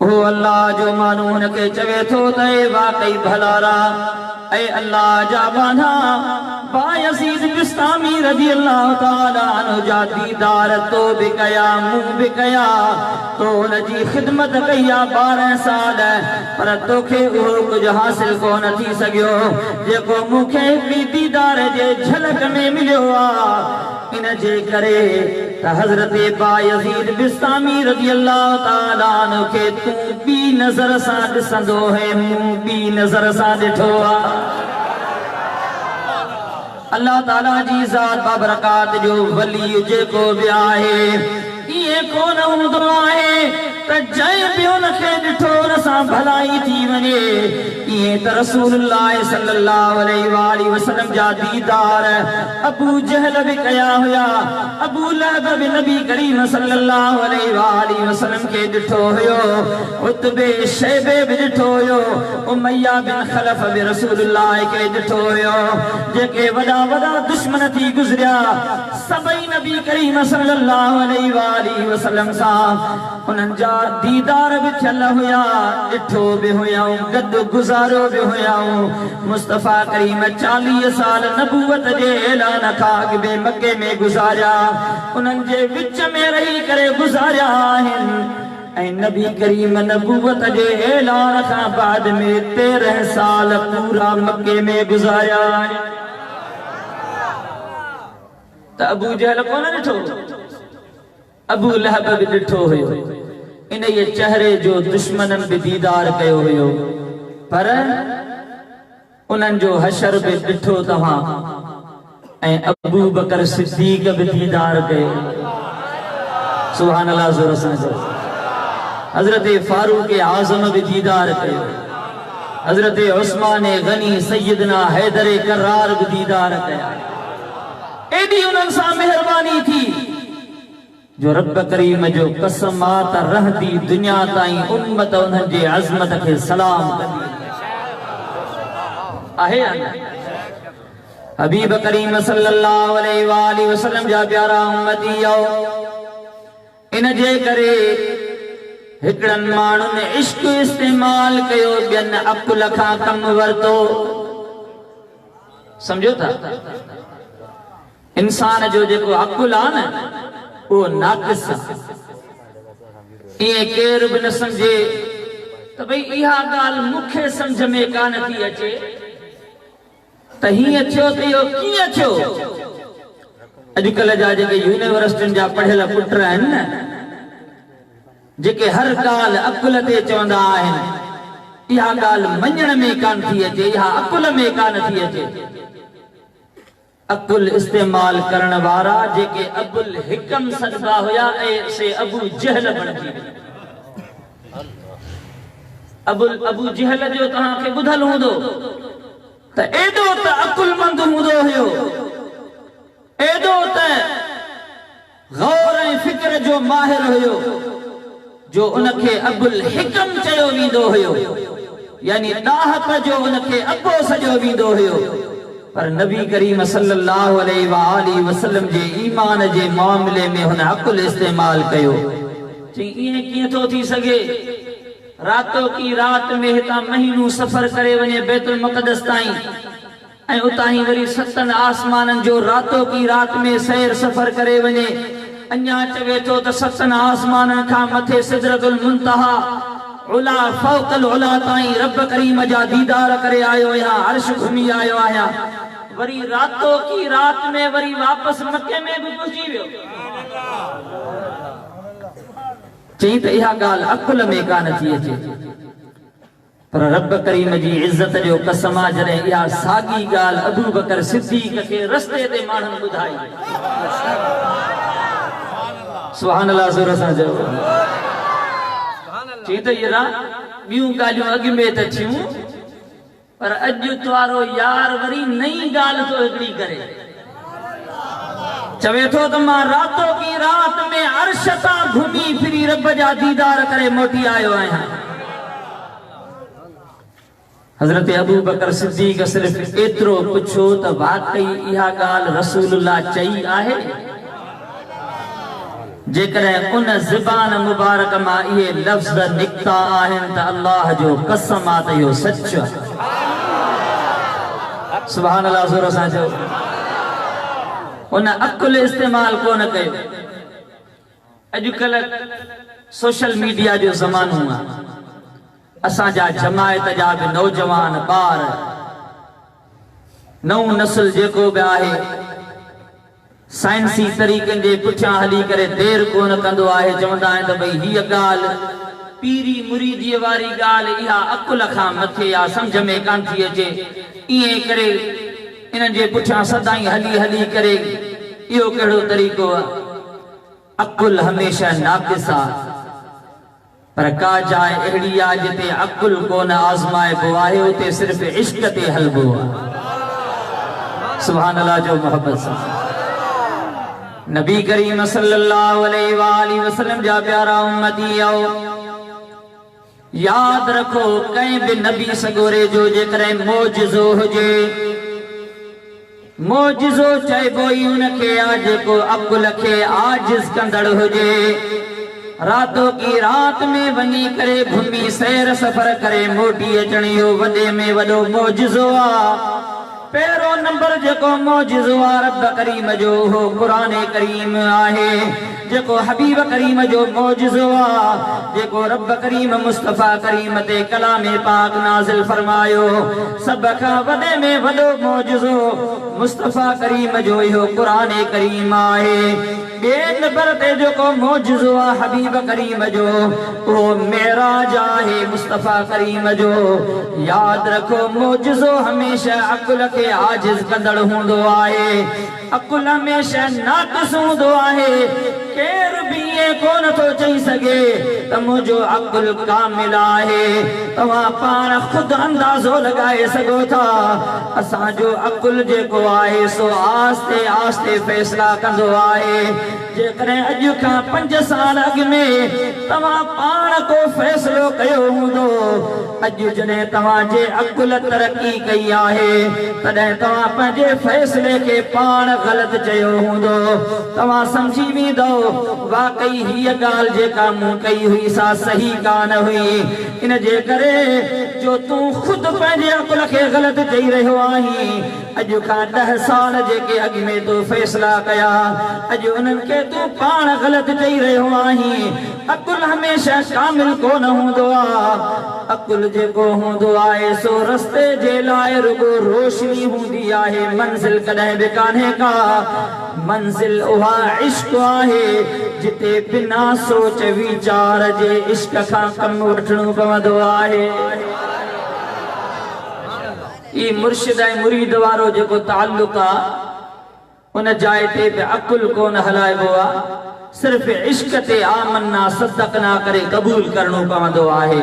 ओ अल्लाह जो माण्हू हुनखे चवे थो त ए वाकई भलारा, ऐं अल्लाह जा बाना बायज़ीद बिस्तामी रज़ी अल्लाह ताला अन्हु जा दीदार तो बि कया, मूं बि कया, तो हुनजी ख़िदमत कई आहे 12 साल, पर तोखे उहो कुझु हासिल कोन थी सघियो जेको मूंखे हिकिड़ी दीदार जे झलक में मिलियो आहे। इन जे करे त हज़रत बायज़ीद बिस्तामी रज़ी अल्लाह ताला अन्हु खे तूं ॿी नज़र सां ॾिसंदो है, मूं ॿी नज़र सां ॾिठो आहे। अल्लाह ताला जी ज़ात बाबरकात जो वली जेको बि आहे, इहे कोन हूंदो आहे त जंहिं बि हुनखे ॾिठो हुन सां भलाई थी वञे। इहे त रसूलुल्लाह सल्लल्लाहु अलैहि वसल्लम जा दीदार अबू जहल बि कया हुया, अबू लहब बि नबी करीम सल्लल्लाहु अलैहि वसल्लम खे ॾिठो हुयो, उतबे शैबे बि ॾिठो हुयो, उमैया बिन खलफ बि रसूलुल्लाह खे ॾिठो हुयो। जेके वॾा वॾा दुश्मन थी गुज़रिया, सभई नबी करीम सल्लल्लाहु अलैहि वसल्लम सां उन्हनि जा दीदार बि थियल हुया, ॾिठो बि हुयाऊं, गॾु गुज़ारो बि हुयाऊं। मुस्तफ़ा करीम 40 साल नबूवत जे ऐलान खां अॻु मके में गुज़ारिया, उन्हनि जे विच में रही करे गुज़ारिया आहिनि, ऐं नबी करीम नबूवत जे ऐलान खां बाद में 13 साल पूरा मके में गुज़ारिया आहिनि। त अबू जहल कोन ॾिठो, अबू लहब बि ॾिठो हुयो, इन ये चेहरे जो दुश्मननि बि दीदार कयो हुयो, पर उन्हनि जो हशर बि ॾिठो तव्हां। ऐं अबू बकर सिद्दीक़ बि दीदार कयो, सुभान अल्लाह ज़ोर सां चओ। हज़रत फारूक आज़म बि दीदार कयो, हज़रत उस्मान गनी सैयदना हैदर करार बि दीदार कया। एॾी उन्हनि सां महिरबानी थी जो रब करीम जो कसम आहे त रहंदी दुनिया ताईं उम्मत उन्हनि जे अज़मत खे सलाम कंदी आहे। हबीब करीम सल्लल्लाहु अलैहि वसल्लम जा प्यारा उम्मती आओ, इन जे करे हिकड़नि माण्हुनि इश्क इस्तेमाल कयो, ॿियनि अकुल खां कम वरतो। समझो था, इंसान जो जेको अकुल आहे न, वो नाक़िस आहे। इहे केर बि न समझे त भई इहा ॻाल्हि मूंखे सम्झ में कान थी अचे त हीअं थियो त इहो कीअं थियो। अॼुकल्ह जा जेके यूनिवर्सिटियुनि जा पढ़ियल पुट आहिनि न, जेके हर ॻाल्हि अकुल ते चवंदा आहिनि, इहा ॻाल्हि मञण में कान थी अचे, इहा अकुल में कान थी अचे। अकुल इस्तेमाल करण वारा जेके अबुल हिकम सॾबा हुया, ऐसे अबू जहल बणजी अबू जहल जो तव्हांखे ॿुधल हूंदो त एॾो त अकुलमंद हूंदो हुयो, एॾो त गौर ऐं फिक्र जो माहिर हुयो, जो उनखे अबुल हिकम चयो वेंदो हुयो, यानी ॾाहक जो उनखे अबो सॼो वेंदो हुयो। पर नबी करीम सल्लल्लाहु अलैहि वसल्लम जे ईमान जे मामले में हुन अकुल इस्तेमाल कयो। ईअं कीअं थो थी सघे, रातों की रात में हितां महीनों सफ़र करे वञे बैतुल मुक़द्दस ताईं, ऐं उतां ई वरी 7 आसमाननि जो रातों की रात में सैर सफ़र करे वञे। अञा चवे थो त 7 आसमाननि खां मथे सिदरतुल मुंतहा उला फौकल उला ताईं रब करीम जा दीदार करे आयो आहियां, अर्श घुमी आयो आहियां। वरी रातों की रात में वरी वापस मक्के में भी पहुंची वियो। चई त इहा ॻाल्हि अकुल में कान थी अचे, पर रब करीम जी इज्जत जो कसम आहे, जॾहिं इहा साॻी ॻाल्हि अबू बकर सिद्दीक़ खे रस्ते ते माण्हुनि ॿुधाई। सुभान अल्लाह ज़ोर सां चओ। चई त ॿियूं ॻाल्हियूं अॻु में त थियूं पर अॼु तुआरो यार वरी नई ॻाल्हि थो हिकिड़ी करे चवे थो त मां रातो की रात में अर्श तां घुमी फिरी रब जा दीदार करे मोटी आयो आहियां। हज़रत अबू बकर सिद्दीक़ सिर्फ़ एतिरो पुछो त वाकई इहा ॻाल्हि रसूलुल्लाह चई आहे? जेकॾहिं उन ज़बान मुबारक मां इहे लफ़्ज़ निकिता आहिनि त अल्लाह जो कसम आहे त इहो सच आहे। सुभान अल्लाह ज़ोर सां चओ। उन अकुल इस्तेमाल कोन कयो। अॼुकल्ह सोशल मीडिया जो ज़मानो आहे। असांजा जमायत जा बि नौजवान ॿार नऊं नस्ल जेको बि आहे साइंसी तरीक़नि जे पुठियां हली करे देर कोन कंदो आहे। चवंदा आहिनि त भई हीअ ॻाल्हि पीरी मुरीदीअ वारी ॻाल्हि इहा अकुल खां मथे आहे, सम्झ में कान थी अचे। ईअं करे इन्हनि जे पुठियां सदाई हली हली करे इहो कहिड़ो तरीक़ो आहे? अकुल हमेशह नाक़िस आहे पर का जाइ अहिड़ी आहे जिते अकुल कोन आज़माइबो आहे, उते सिर्फ़ इश्क ते हलबो आहे। सुभान अल्लाह जो मोहब्बत सां नबी करीम सल्लल्लाहु अलैहि वसल्लम जा प्यारा उम्मती आओ याद रखो कंहिं बि नबी सगोरे जो जेकॾहिं मौजिज़ो हुजे, मौजिज़ो चइबो ई उनखे आहे जेको अकुल खे आजिज़ कंदड़ हुजे। रातों की रात में वनी करे घुमी सैर सफर करे मोटी अचण इहो वॾे में वॾो मौजिज़ो आहे। पहिरों नंबर जेको मौजिज़ो आहे रब करीम जो हो क़ुरान करीम आहे, जेको हबीब करीम जो मौजिज़ो आहे, जेको रब करीम मुस्तफ़ा करीम ते कलाम पाक नाज़िल फरमायो। सब खां वॾे में वॾो मौजिज़ो मुस्तफ़ा करीम जो इहो क़ुरान करीम आहे। ॿिए नंबर ते जेको मौजिज़ो आहे हबीब करीम जो उहो मेराज आहे मुस्तफ़ा करीम जो। याद रखो मौजिज़ो हमेशह अकुल खे आजिज़ कंदड़ हूंदो आहे, अकुल हमेशह नाक़िस हूंदो आहे। केर बि ईअं कोन थो चई सघे त मुंहिंजो अकुल कामिल आहे। तव्हां पाण ख़ुदि अंदाज़ो लॻाए सघो था असांजो अकुल जेको आहे सो आस्ते आस्ते फ़ैसिला कंदो आहे। जेकॾहिं अॼु खां 5 साल अॻु में तव्हां पाण को फ़ैसिलो कयो हूंदो, अॼु जॾहिं तव्हांजे अकुल तरक़ी कई आहे तॾहिं तव्हां पंहिंजे फ़ैसिले खे पाण ग़लति चयो हूंदो। तव्हां सम्झी वेंदो वाकई हीअ ॻाल्हि जेका मूं कई हुई सा सही कान हुई। इन जे करे जो तूं ख़ुदि पंहिंजे अकुल खे ग़लति चई रहियो आहीं। अॼु खां 10 साल जेके अॻु में तूं फ़ैसिला कया अॼु उन्हनि खे तूं पाण ग़लति चई रहियो आहीं। अकुल हमेशह कामिल कोन हूंदो आहे। अकुल जेको हूंदो आहे सो रस्ते जे लाइ रुगो रोशनी हूंदी आहे, मंज़िल कॾहिं बि कान्हे का। मंज़िल उहा इश्क आहे जिते बिना सोच वीचार जे इश्क खां कमु वठणो पवंदो आहे। ई मुर्शिद ऐं मुरीद वारो जेको ताल्लुक़ आहे उन जाइ ते बि अकुल कोन हलाइबो आहे, सिर्फ़ इश्क ते आमन्ना सदक़ना करे क़बूल करणो पवंदो आहे।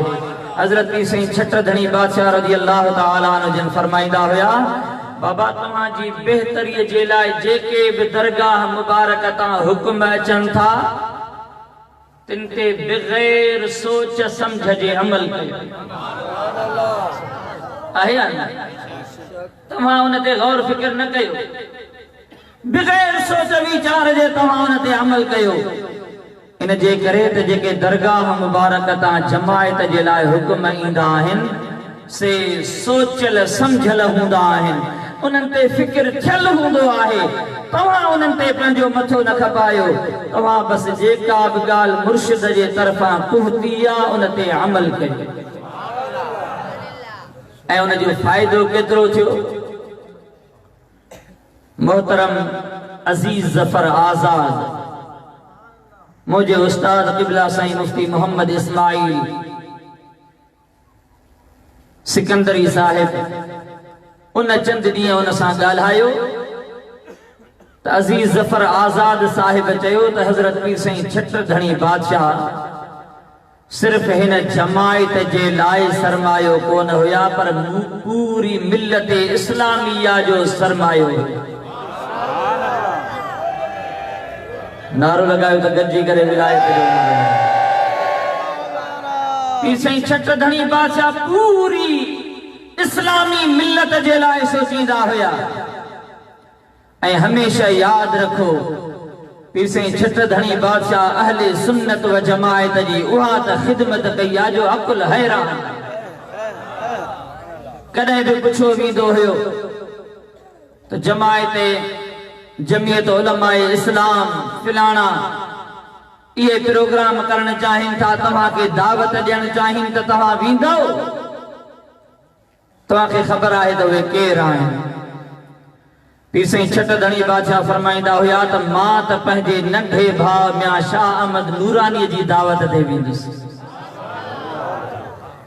हज़रत पीर साईं छठ धणी बादशाह रज़ी अल्लाह ताला अन्हु जन फरमाईंदा हुया बाबा तव्हांजी बहितरीअ जे लाइ जेके बि दरगाह मुबारक तां हुक्म अचनि था तिन ते बग़ैर सोच सम्झ जे अमल कयो। आहे तव्हां उन ते गौर फिक्र न कयो, बग़ैर सोच वीचार जे तव्हां उन ते अमल कयो। इन जे करे त जेके दरगाह मुबारक तां जमायत जे लाइ हुक्म ईंदा आहिनि से सोचियल सम्झल हूंदा आहिनि, उन्हनि ते फिक्र थियल हूंदो आहे। तव्हां उन्हनि ते पंहिंजो मथो न खपायो, तव्हां बसि जेका बि ॻाल्हि मुर्शिद जे तरफ़ां पुहती आहे उन ते अमल कयो। ऐं उन जो फ़ाइदो केतिरो थियो? मोहतरम अज़ीज़ ज़फ़र आज़ाद मुझे उस्ताद क़िबला साईं मुफ्ती मोहम्मद इस्माइल सिकंदरी साहिब उन चंद ॾींहं उन सां ॻाल्हायो त अज़ीज़ ज़फ़र आज़ाद साहिब चयो त हज़रत पीर साईं छठ धणी बादशाह सिर्फ हिन जमायत जे लाइ सरमायो कोन हुया पर पूरी मिल्लत इस्लामिया जो सरमायो। नारो लगायो तो गजी करे विलायत जो पीछे छट धणी बादशाह पूरी इस्लामी मिल्लत जे लाइ सोचींदा हुया। ऐं हमेशा याद रखो पीछे छट धणी बादशाह अहले सुन्नत व जमायत जी उहा त खिदमत कई आ जो अकुल हैरान। कदे भी पुछो वींदो हुयो तो जमायत जमियत उलमाए इस्लाम फिलाना ये प्रोग्राम करण चाहिन था, तव्हां के दावत ॾियण चाहिन त तव्हां वींदो? तव्हां खे ख़बर आहे त उहे केर आहिनि? पीसे छट धणी बादशाह फरमाईंदा हुया त मां त पंहिंजे नंढे भाउ मियां शाह अहमद नूरानी जी दावत ते वेंदुसि।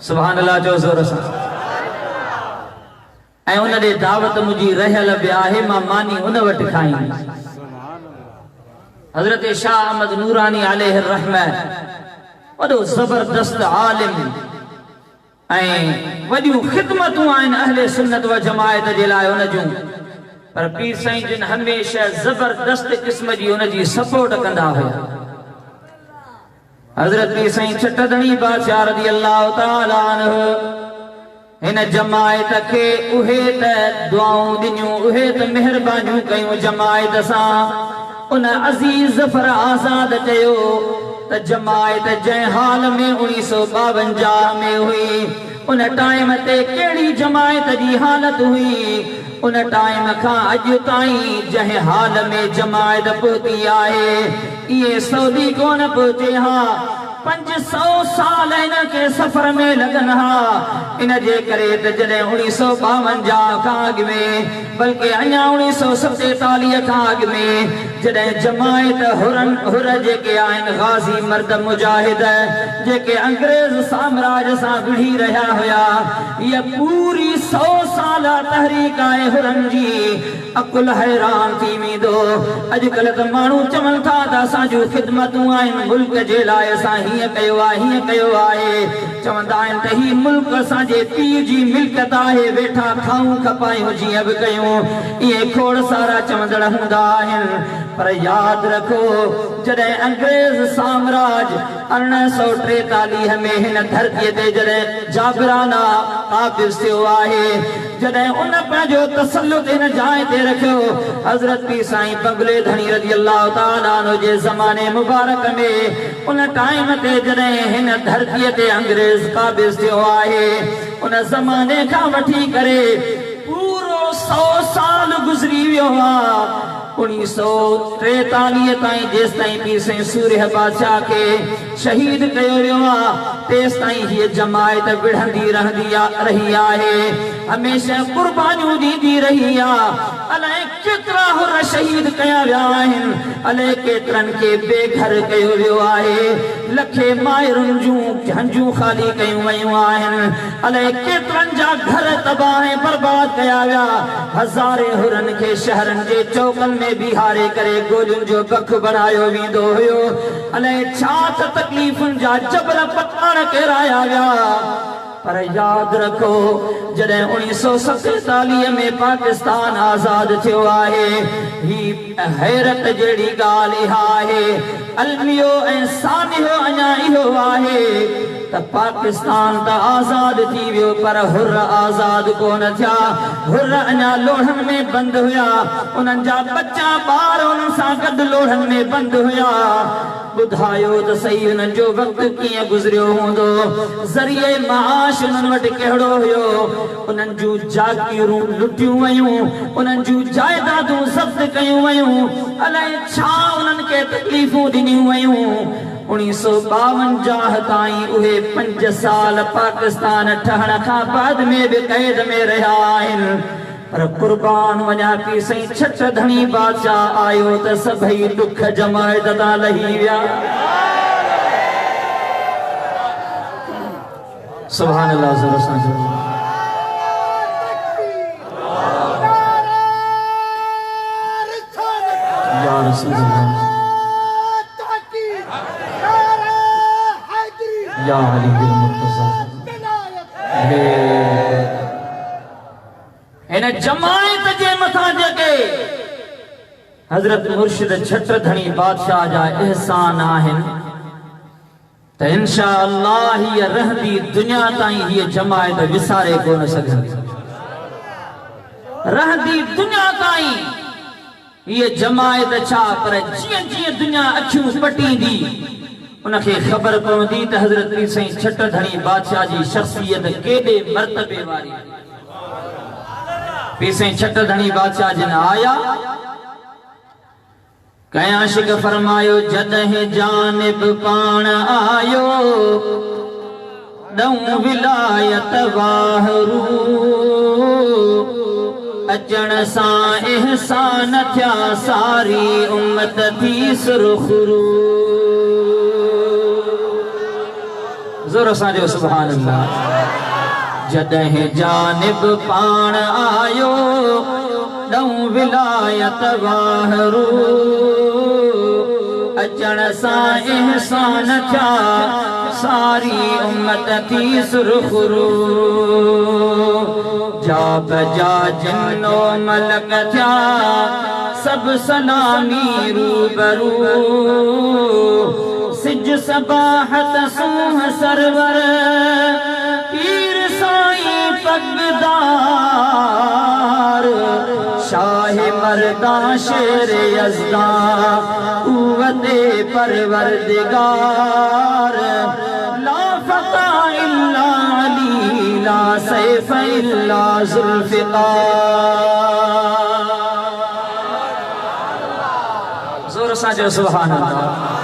सुभान अल्लाह जो ज़ोर सां। ऐं उन ॾे दावत मुंहिंजी रहियल बि आहे, मां मानी उन वटि खाईंदुसि। हज़रत शाह अहमद नूरानी अलैहि रहमह वॾो ज़बरदस्त आलिम ऐं वॾियूं ख़िदमतूं आहिनि अहले सुन्नत व जमायत जे लाइ उन जूं, पर पीर साईं जिन हमेशा जबरदस्त किस्म जी उन जी सपोर्ट कंदा हुया। हज़रत पीर साईं छट धणी बादशाह रज़ी अल्लाह ताला अन्हु हिन जमायत खे उहे त दुआऊं ॾिनियूं, उहे त महिरबानियूं कयूं जमायत सां। उन अज़ीज़ ज़फ़र आज़ाद चयो त जमायत जंहिं हाल में 1952 में हुई उन टाइम ते कहिड़ी जमायत जी हालत हुई, उन टाइम खां अॼु ताईं जंहिं हाल में जमायत पहुती आहे इहे सऊदी कोन पहुचे हा। 500 साल इन के सफ़र में लगन हा। इन जे करे त जॾहिं 1952 खां अॻु में बल्कि अञा 1947 खां अॻु में जॾहिं जमायत हुर जेके आहिनि गाज़ी मर्द मुजाहिद जेके अंग्रेज़ साम्राज सां विढ़ी रहिया हुया, इहा पूरी 100 साल तहरीक आहे हुरनि जी। अकुल हैरान थी वेंदो। अॼुकल्ह त माण्हू चवनि था त असां जूं ख़िदमतूं आहिनि मुल्क जे लाइ, असां हीअं कयो आहे हीअं कयो आहे। चवंदा आहिनि त ही मुल्क असांजे पीउ जी मिल्कियत आहे, वेठा खाऊं खपायूं जीअं बि कयूं, इहे खोड़ सारा चवंदड़ हूंदा आहिनि। पर यादि रखो जॾहिं अंग्रेज़ साम्राज 1843 में हिन धरतीअ ते जॾहिं जाबिराना क़ाबिज़ थियो आहे, जॾहिं उन पंहिंजो तसल्लुत हिन जाइ ते रखियो, हज़रत पीर साईं बंगले धणी रज़ी अल्लाह ताला अन्हु जे ज़माने मुबारक में उन टाइम ते जॾहिं हिन धरतीअ ते अंग्रेज़ क़ाबिज़ थियो आहे, उन ज़माने खां वठी करे पूरो 100 साल गुज़री वियो आहे। 1943 ताईं जेसि ताईं पीर साईं सूर्य बादशाह खे शहीद कयो वियो आहे, तेसि ताईं हीअ जमायत विढ़ंदी रही आहे, हमेशा कुर्बानियूं ॾींदी रही आहे। अलाए केतिरा हुर शहीद कया विया आहिनि, अलाए केतिरनि खे बेघर कयो वियो आहे, लखे माइरुनि जूं झंझूं ख़ाली कयूं वयूं आहिनि, अलाए केतिरनि जा घर तबाह ऐं बर्बाद कया विया। हज़ारे हुरनि खे शहरनि जे चौकनि में बिहारे करे गोलियुनि जो बख बनायो वेंदो हुयो। अलाए छा त तकलीफ़ुनि जा जबर पताण केराया विया। पर याद रखो जॾहिं 1947 में पाकिस्तान आज़ाद थियो आहे, ही हैरत जहिड़ी ॻाल्हि इहा आहे, अलमियो ऐं सानियो अञा इहो आहे त पाकिस्तान त आज़ाद थी वियो पर हुर आज़ाद कोन थिया। हुर अञा लोढ़नि में बंद हुया, उन्हनि जा बच्चा ॿार उन्हनि सां गॾु लोढ़नि में बंद हुया। ॿुधायो त सही उन्हनि जो वक़्तु कीअं गुज़रियो हूंदो, ज़रिए माश उन्हनि वटि कहिड़ो हुयो। उन्हनि जूं जागीरूं लुटियूं वयूं, उन्हनि जूं जाइदादूं ज़ब्त कयूं वयूं, अलाए छा उन्हनि खे तकलीफ़ूं ॾिनियूं वयूं। 1952 ताईं उहे 5 साल पाकिस्तान ठहण खां बाद में बि क़ैद में रहिया आहिनि। पर कुर्बान वञा पीर साईं छट धणी बादशाह आयो त सभई दुख जमायत तां लही विया। सुभान अल्लाह ज़रूर सां या रसूल अल्लाह या अलीयुल मुर्तज़ा इन जमायत जे मथा जेके हजरत मुर्शिद छट धणी बादशाह जा एहसान आहिन त इंशाअल्लाह हीअ रहंदी दुनिया ताईं हीअ जमायत विसारे कोन सघंदी रहंदी दुनिया ताईं हीअ जमायत छा पर जीअं जीअं दुनिया अखियूं पटींदी उनखे ख़बर पवंदी त हजरत पीर साईं छट धणी बादशाह जी शख्सियत केॾे मर्तबे वारी पीर साईं छट धणी बादशाह जिन आया कया आशिक फरमायो जॾहिं जानिब पाण आयो ॾऊं विलायत वाहरू अचण सां एहसान थिया सारी उम्मत थी सुरखरू ज़ोर सां जो सुभान अल्लाह जॾहिं जानिब पाण आयो ॾऊं विलायत वाहरू अचण सां एहसान थिया सारी उम्मत थी सुरखरू जा बजा जिन्नो मलक थिया सब सलामी रूबरू सिज सबाहत सूह सरवर पीर साईं पगदार शाह मर्दा शेर यज़दा कुव्वते परवरदिगार ला फता इल्ला अली ला सैफ इल्ला ज़ुल्फ़िकार जोर सां जो सुभान अल्लाह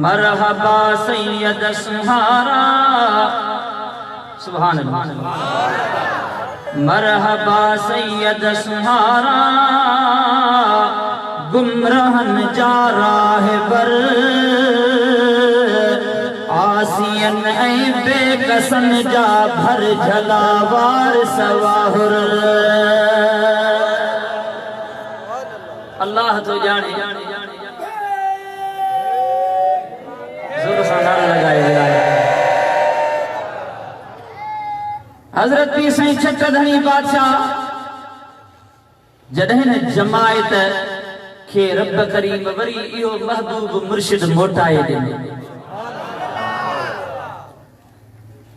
मरहबा सैयद सुहारा सुभान अल्लाह मरहबा सैयद सुहारा गुमराहन जा राहबर आसियन ऐ बेकसन जा भर झलावार सवाहुर अल्लाह तो जाने जोर से नारा लगाए हजरत पीर साईं छट धणी बादशाह जॾहिं न जमायत के रब करीम वरी इहो महबूब मुर्शिद मोटाए ॾिनो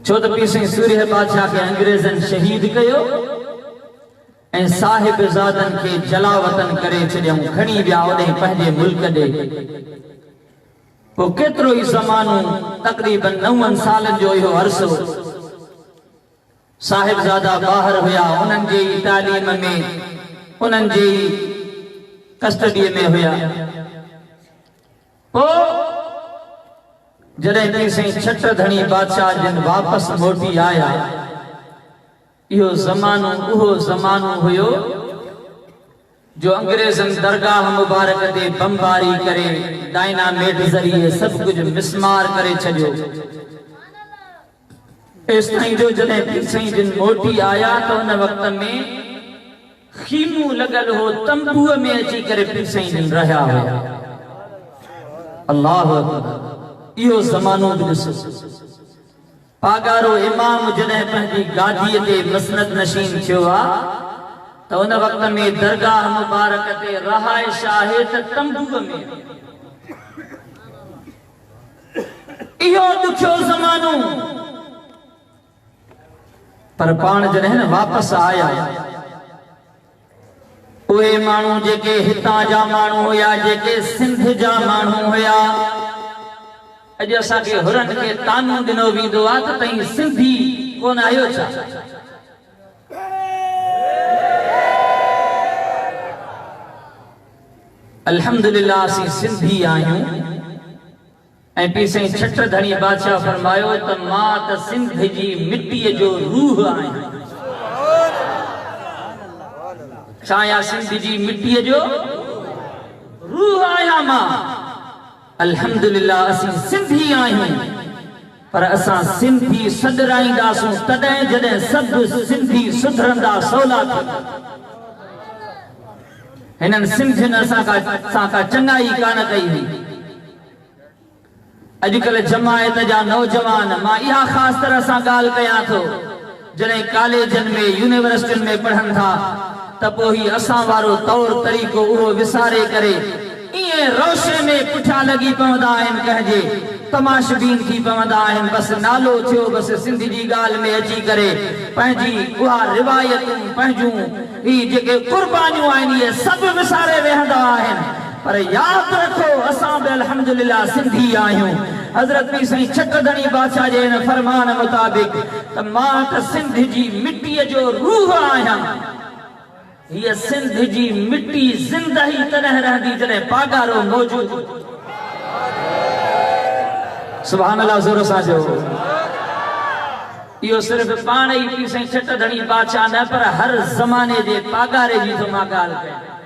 छो त पीर साईं सूर्य बादशाह खे अंग्रेज़नि शहीद कयो ऐं साहिब ज़ादन खे जलावतन करे छॾियऊं खणी विया ओॾे पंहिंजे मुल्क ॾे पोइ केतिरो ई ज़मानो तक़रीबन 9 सालनि जो इहो अरसो साहिबजादा ॿाहिर हुया उन्हनि जी तालीम में उन्हनि जी कस्टडीअ में हुया पोइ जॾहिं पीर साईं छट धणी बादशाह जिन वापसि मोटी आया इहो ज़मानो उहो ज़मानो हुयो जो अंग्रेज़नि दरगाह मुबारक ते बमबारी करे डायनामेट ज़रिए सब कुछ मिसमार करे छॾियो इस ताईं जो जॾहिं पीर साईं जिन मोटी आया तो उन वक्त में खीमू लगल हो तंबूअ में अची करे पीर साईं जिन रहिया हुया अल्लाह अकबर इहो ज़मानो बि ॾिसो पागारो इमाम जॾहिं पंहिंजी गादीअ ते मसनद नशीन थियो आहे तो उन वक्त में दरगाह मुबारक ते रहाइश आहे त तंबूअ में इहो ॾुखियो ज़मानो पर पाण जॾहिं न वापसि आया उहे माण्हू जेके हितां जा माण्हू हुया जेके सिंध जा माण्हू हुया अॼु असांखे हुरनि खे तानो ॾिनो वेंदो आहे त तई सिंधी कोन आयो छा अल्हम्दुलिल्लाह असीं सिंधी आहियूं ऐं पीर साईं छट धणी बादशाह फरमायो त मां त सिंध जी मिट्टीअ जो रूह आहियां छा आहियां सिंध जी मिट्टीअ जो रूह आहियां मां अल्हम्दुलिल्लाह असीं सिंधी आहियूं पर असां सिंधी सॾराईंदासूं तॾहिं जॾहिं सभु सिंधी सुधरंदा सवला हिननि सिंधियुनि असां का चङाई कान कई हुई अॼुकल्ह जमायत जा नौजवान मां इहा ख़ासि तरह सां ॻाल्हि कयां थो जॾहिं कॉलेजनि में यूनिवर्सिटियुनि में पढ़नि था त पोइ ही असां वारो तौर तरीक़ो उहो विसारे करे ईअं रोशे में पुठियां लॻी पवंदा आहिनि कंहिंजे तमाशबीन थी पवंदा आहिनि बसि नालो थियो बसि सिंध जी ॻाल्हि में अची करे पंहिंजी उहा रिवायतूं पंहिंजूं ही जेके क़ुर्बानियूं आहिनि इहे सभु विसारे वेहंदा आहिनि पर यादि रखो असां बि अल्हम्दुलिल्लाह सिंधी आहियूं हज़रत पीर साईं छकधणी बादशाह जे हिन फरमान मुताबिक़ त मां त सिंध जी मिटीअ जो रूह आहियां हीअ सिंध जी मिट्टी ज़िंदगी तॾहिं रहंदी जॾहिं पागारो मौजूद सुभान अल्लाह ज़ोर सां चओ इहो सिर्फ़ पाण ई पीर साईं छकधणी बादशाह न पर हर ज़माने जे पागारे जी तो मां ॻाल्हि कयां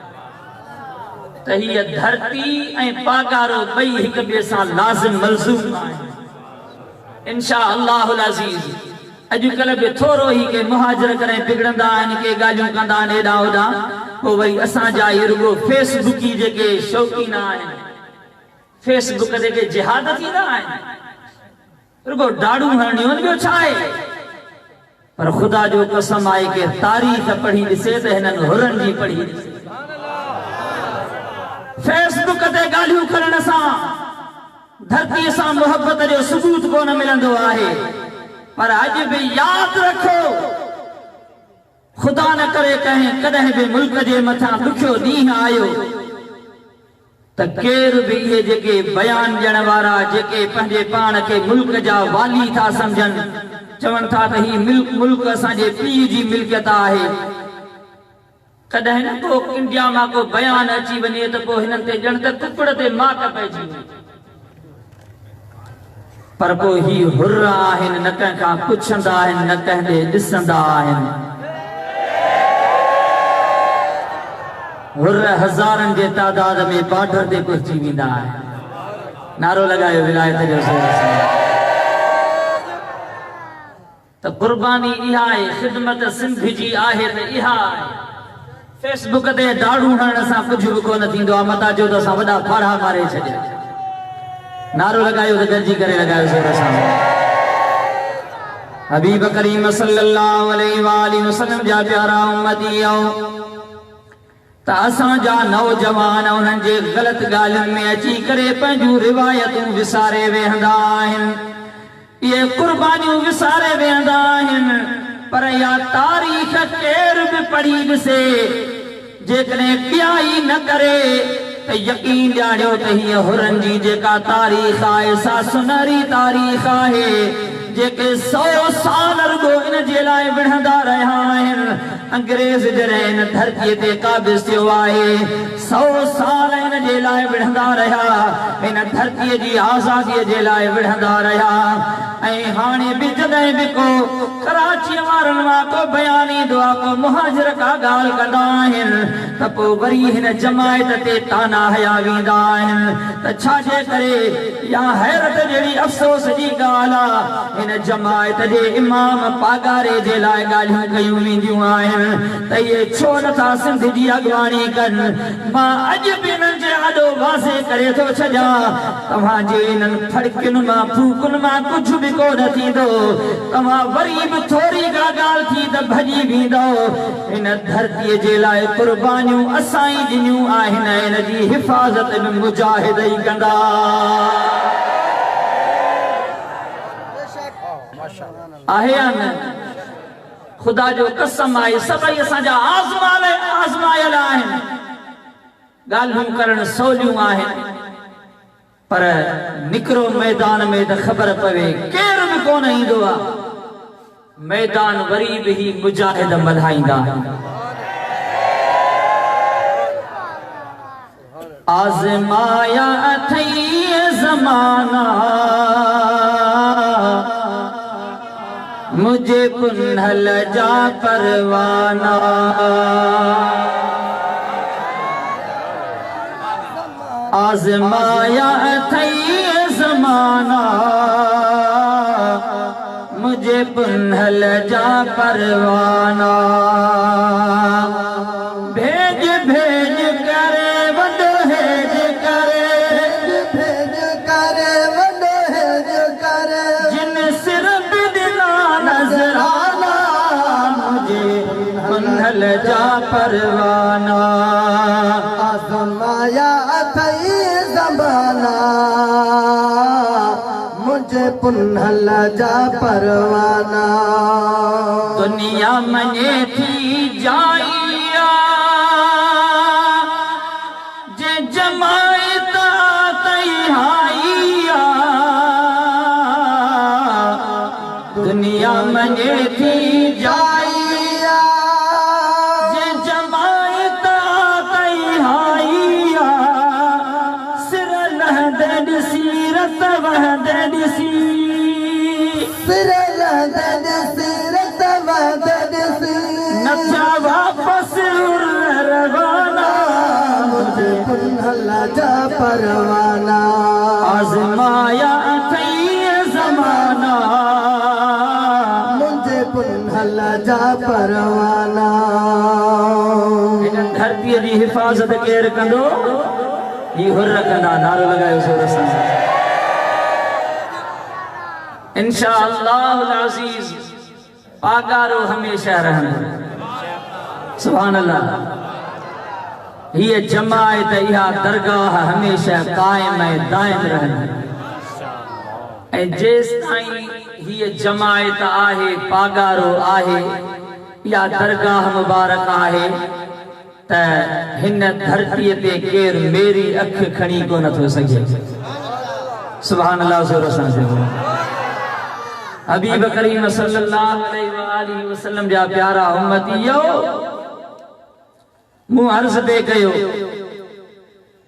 त हीअ धरती ऐं पागारो ॿई हिक ॿिए सां लाज़िम मलज़ूम आहिनि इंशा अल्लाहुल अज़ीज़ अॼुकल्ह बि थोरो ई के मुहाजिर करे बिगड़ंदा आहिनि के ॻाल्हियूं कंदा आहिनि हेॾां होॾां पोइ वरी असांजा इहे रुॻो फेसबुकी जेके शौक़ीन आहिनि फेसबुक ते के जिहाद थींदा आहिनि रुॻो ॾाड़ू हणणियूं आहिनि ॿियो छा आहे पर ख़ुदा जो कसम आहे के तारीख़ पढ़ी ॾिसे त हिननि हुरनि जी पढ़ी ॾिसे फेसबुक ते ॻाल्हियूं करण सां धरतीअ सां मोहब्बत जो सबूत कोन मिलंदो आहे पर अॼु बि यादि रखो ख़ुदा न करे कॾहिं बि मुल्क जे मथां ॾुखियो ॾींहुं आयो त केर बि इहे जेके बयान ॾियण वारा जेके पंहिंजे पाण खे मुल्क जा वाली था सम्झनि चवनि था त ही मुल्क असांजे पीउ जी मिल्कियत आहे कॾहिं न को इंडिया मां को बयान अची वञे त पोइ हिननि ते ॼण त कुकड़ ते माक पइजी वञे पर पोइ ही हुर आहिनि न कंहिंखां पुछंदा आहिनि न कंहिं ॾे ॾिसंदा आहिनि हुर हज़ारनि जे तादाद में बॉर्डर ते पहुची वेंदा आहिनि नारो लॻायो विलायत जो ज़ोर सां त क़ुर्बानी इहा आहे ख़िदमत सिंध जी आहे त इहा आहे फेसबुक ते ॾाड़ू हणण सां कुझु बि कोन थींदो आहे मता जो त असां वॾा फाड़ा मारे छॾिया नारो लगायो तो गर्जी करे लगायो जोर सां हबीब करीम सल्लल्लाहु अलैहि वसल्लम जा प्यारा उम्मतियो त असां जा नौजवान उन्हनि जे ग़लत ॻाल्हियुनि में अची करे पंहिंजूं रिवायतूं विसारे वेहंदा आहिनि इहे क़ुर्बानियूं विसारे वेहंदा आहिनि पर या तारीख़ केर बि पढ़ी ॾिसे जेकॾहिं ॿिया ई न करे त यकीन ॼाणियो त हीअ हुरनि जी जेका तारीख़ आहे सा सुनहरी तारीख़ आहे जेके 100 साल रुॻो इन जे लाइ विढ़ंदा रहिया आहिनि अंग्रेज़ जॾहिं इन धरतीअ ते क़ाबिज़ थियो आहे 100 साल इन जे लाइ विढ़ंदा रहिया इन धरतीअ जी आज़ादीअ जे लाइ विढ़ंदा रहिया ऐं हाणे बि जॾहिं बि को कराची वारनि मां को बयान ईंदो आहे को मुहाजिर का ॻाल्हि कंदा आहिनि त पोइ वरी हिन जमायत ते ताना हया वेंदा आहिनि त छाजे करे या हैरत जहिड़ी अफ़सोस जी ॻाल्हि आहे हिन जमायत जे इमाम पागारे जे लाइ ॻाल्हियूं कयूं वेंदियूं आहिनि त इहे छो नथा सिंध जी अॻवानी कनि मां अॼु बि हिननि जे आॾो वाज़े करे थो छॾियां तव्हांजे इन्हनि फड़कियुनि मां फूकुनि मां कुझु बि कोन थींदो तव्हां वरी बि थोरी का ॻाल्हि थी त भॼी वेंदो हिन धरतीअ जे लाइ क़ुर्बानियूं असां ई ॾिनियूं आहिनि हिन जी हिफ़ाज़त में मुजाहिद ई कंदा आहे या न ख़ुदा जो कसम आहे सभई असांजा आज़मायल आहिनि ॻाल्हियूं करणु सवलियूं आहिनि पर निकिरो मैदान में त ख़बर पवे केर बि कोन ईंदो आहे मैदान वरी बि ही मुजाहिद मल्हाईंदा आज़माया अथई ज़माना मुझे पुन्हल जा परवाना आज़माया अथई ज़माना मुझे पुन्हल जा परवाना भेज भेज करे वॾो हेज करे भेज करे वॾो परवाना आज़माया अथई ज़माना मुझे पुन्हल जा परवाना दुनिया मने थी जाइया जे जमायता तैहाइया दुनिया मने थी जाइया जे जमायता तैहाइया सिर लहदन सीरत वहदन सी सिर लहदन सीरत वहदन सी नचा वापस रवाना मुझे पुन्हल जा परवाना आज़माया थई ज़माना मुझे पुन्हल जा परवाना इन धरती जी हिफ़ाज़त केर कंदो ही हुर्र कंदा नारो लगायो जोर सां इंशाअल्लाह अज़ीज़ पागारो हमेशा रहंदो सुभान अल्लाह ये जमायत इहा दरगाह हमेशा कायम है दायम रहंदी ऐं जेस ताईं ये जमायत आहे पागारो आहे या दरगाह मुबारक आहे त हिन धरती ते केर मेरी अख खणी को नथो सके सुभान अल्लाह जोर सां चओ हबीब करीम सल्लल्लाहु अलैहि वसल्लम जा प्यारा उम्मतियो मूं अर्ज़ पे कयो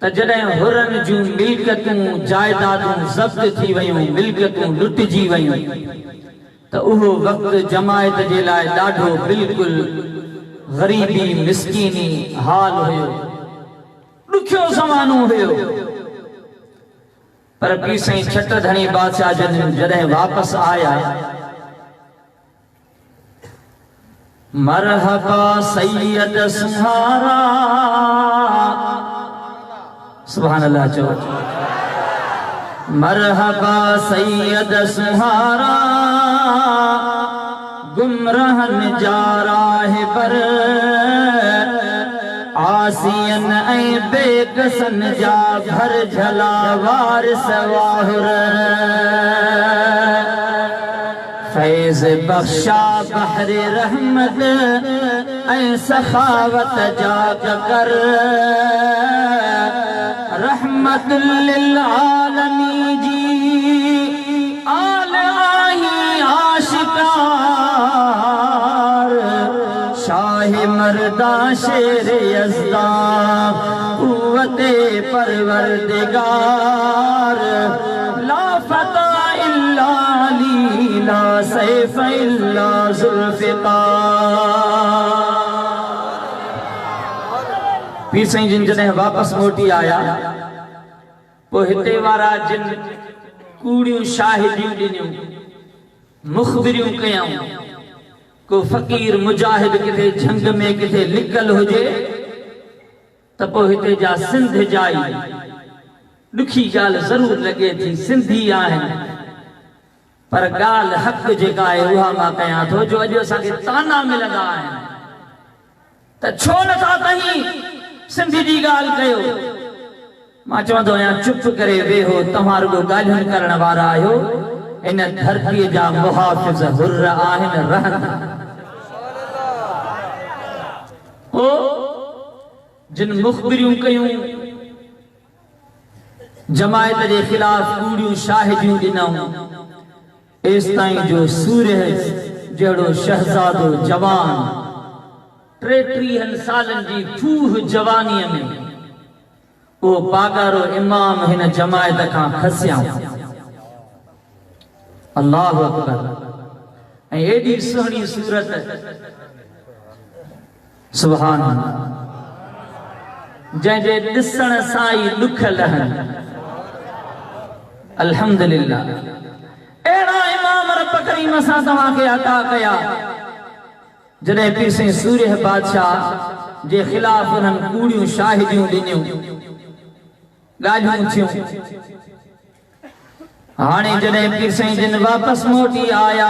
त जॾहिं हुरन जूं मिल्कतूं जायदादूं ज़ब्त थी वयूं मिल्कतूं लुटिजी वयूं त उहो वक़्तु जमायत जे लाइ ॾाढो बिल्कुलु ग़रीबी मिस्कीनी हाल हुयो ॾुखियो ज़मानो हुयो पर पी साईं छट धणी बादशाह जॾहिं वापसि आया मरहबा सैयद सुहारा सुभान अल्लाह चो मरहबा सैयद सुहारा गुमराहन जा राह पर आसियन ऐं बेकसन जा भर झला वार सवाहुर फैज़ बख्शा बहर रहमत ऐं सखावत जा कर रहमत लिल आलमी जी आल आही आशिकार शाह मर्दा शेर यज़दा कुव्वते परवरदिगार ला फता इल्ला ली ला सैफ इल्ला ज़ुल्फ़िकार पीर साईं जिन जॾहिं वापसि मोटी आया पोइ हिते वारा जिन कूड़ियूं शाहिदियूं ॾिनियूं मुख़बिरियूं कयूं को फ़क़ीर मुजाहिद किथे जंग में किथे लिकल हुजे त पोइ हिते जा सिंध जाई ॾुखी ॻाल्हि ज़रूर लॻे थी सिंधी आहिनि पर ॻाल्हि हक़ जेका आहे उहा मां कयां थो जो अॼु असांखे ताना मिलंदा आहिनि त छो नथा तव्हीं सिंधी जी ॻाल्हि कयो मां चवंदो आहियां चुप करे वेहो तव्हां रुॻो ॻाल्हियुनि करण वारा आहियो इन धरतीअ जा मुहाफ़िज़ हुर्र आहिनि रहंदा ओ जिन मुख़बिरियूं कयूं जमायत जे ख़िलाफ़ कूड़ियूं शाहिदियूं ॾिनऊं एस ताईं जो सूर्य जहिड़ो शहज़ादो जवान 33 सालन जी फूह जवानीअ में वो पागारो इमाम हिन जमायत खां खसियाऊं अल्लाहु अकबर ऐं एडी सुहिणी सूरत सुभान अल्लाह जंहिंजे ॾिसण सां ई ॾुख लहनि अल्हम्दुलिल्लाह अहिड़ा इमाम रब करीम सां तव्हांखे अता कया जॾहिं पीर साईं सूर्य बादशाह जे ख़िलाफ़ उन्हनि कूड़ियूं शाहिदियूं ॾिनियूं ॻाल्हियूं थियूं हाणे जॾहिं पीर साईं जिन वापसि मोटी आया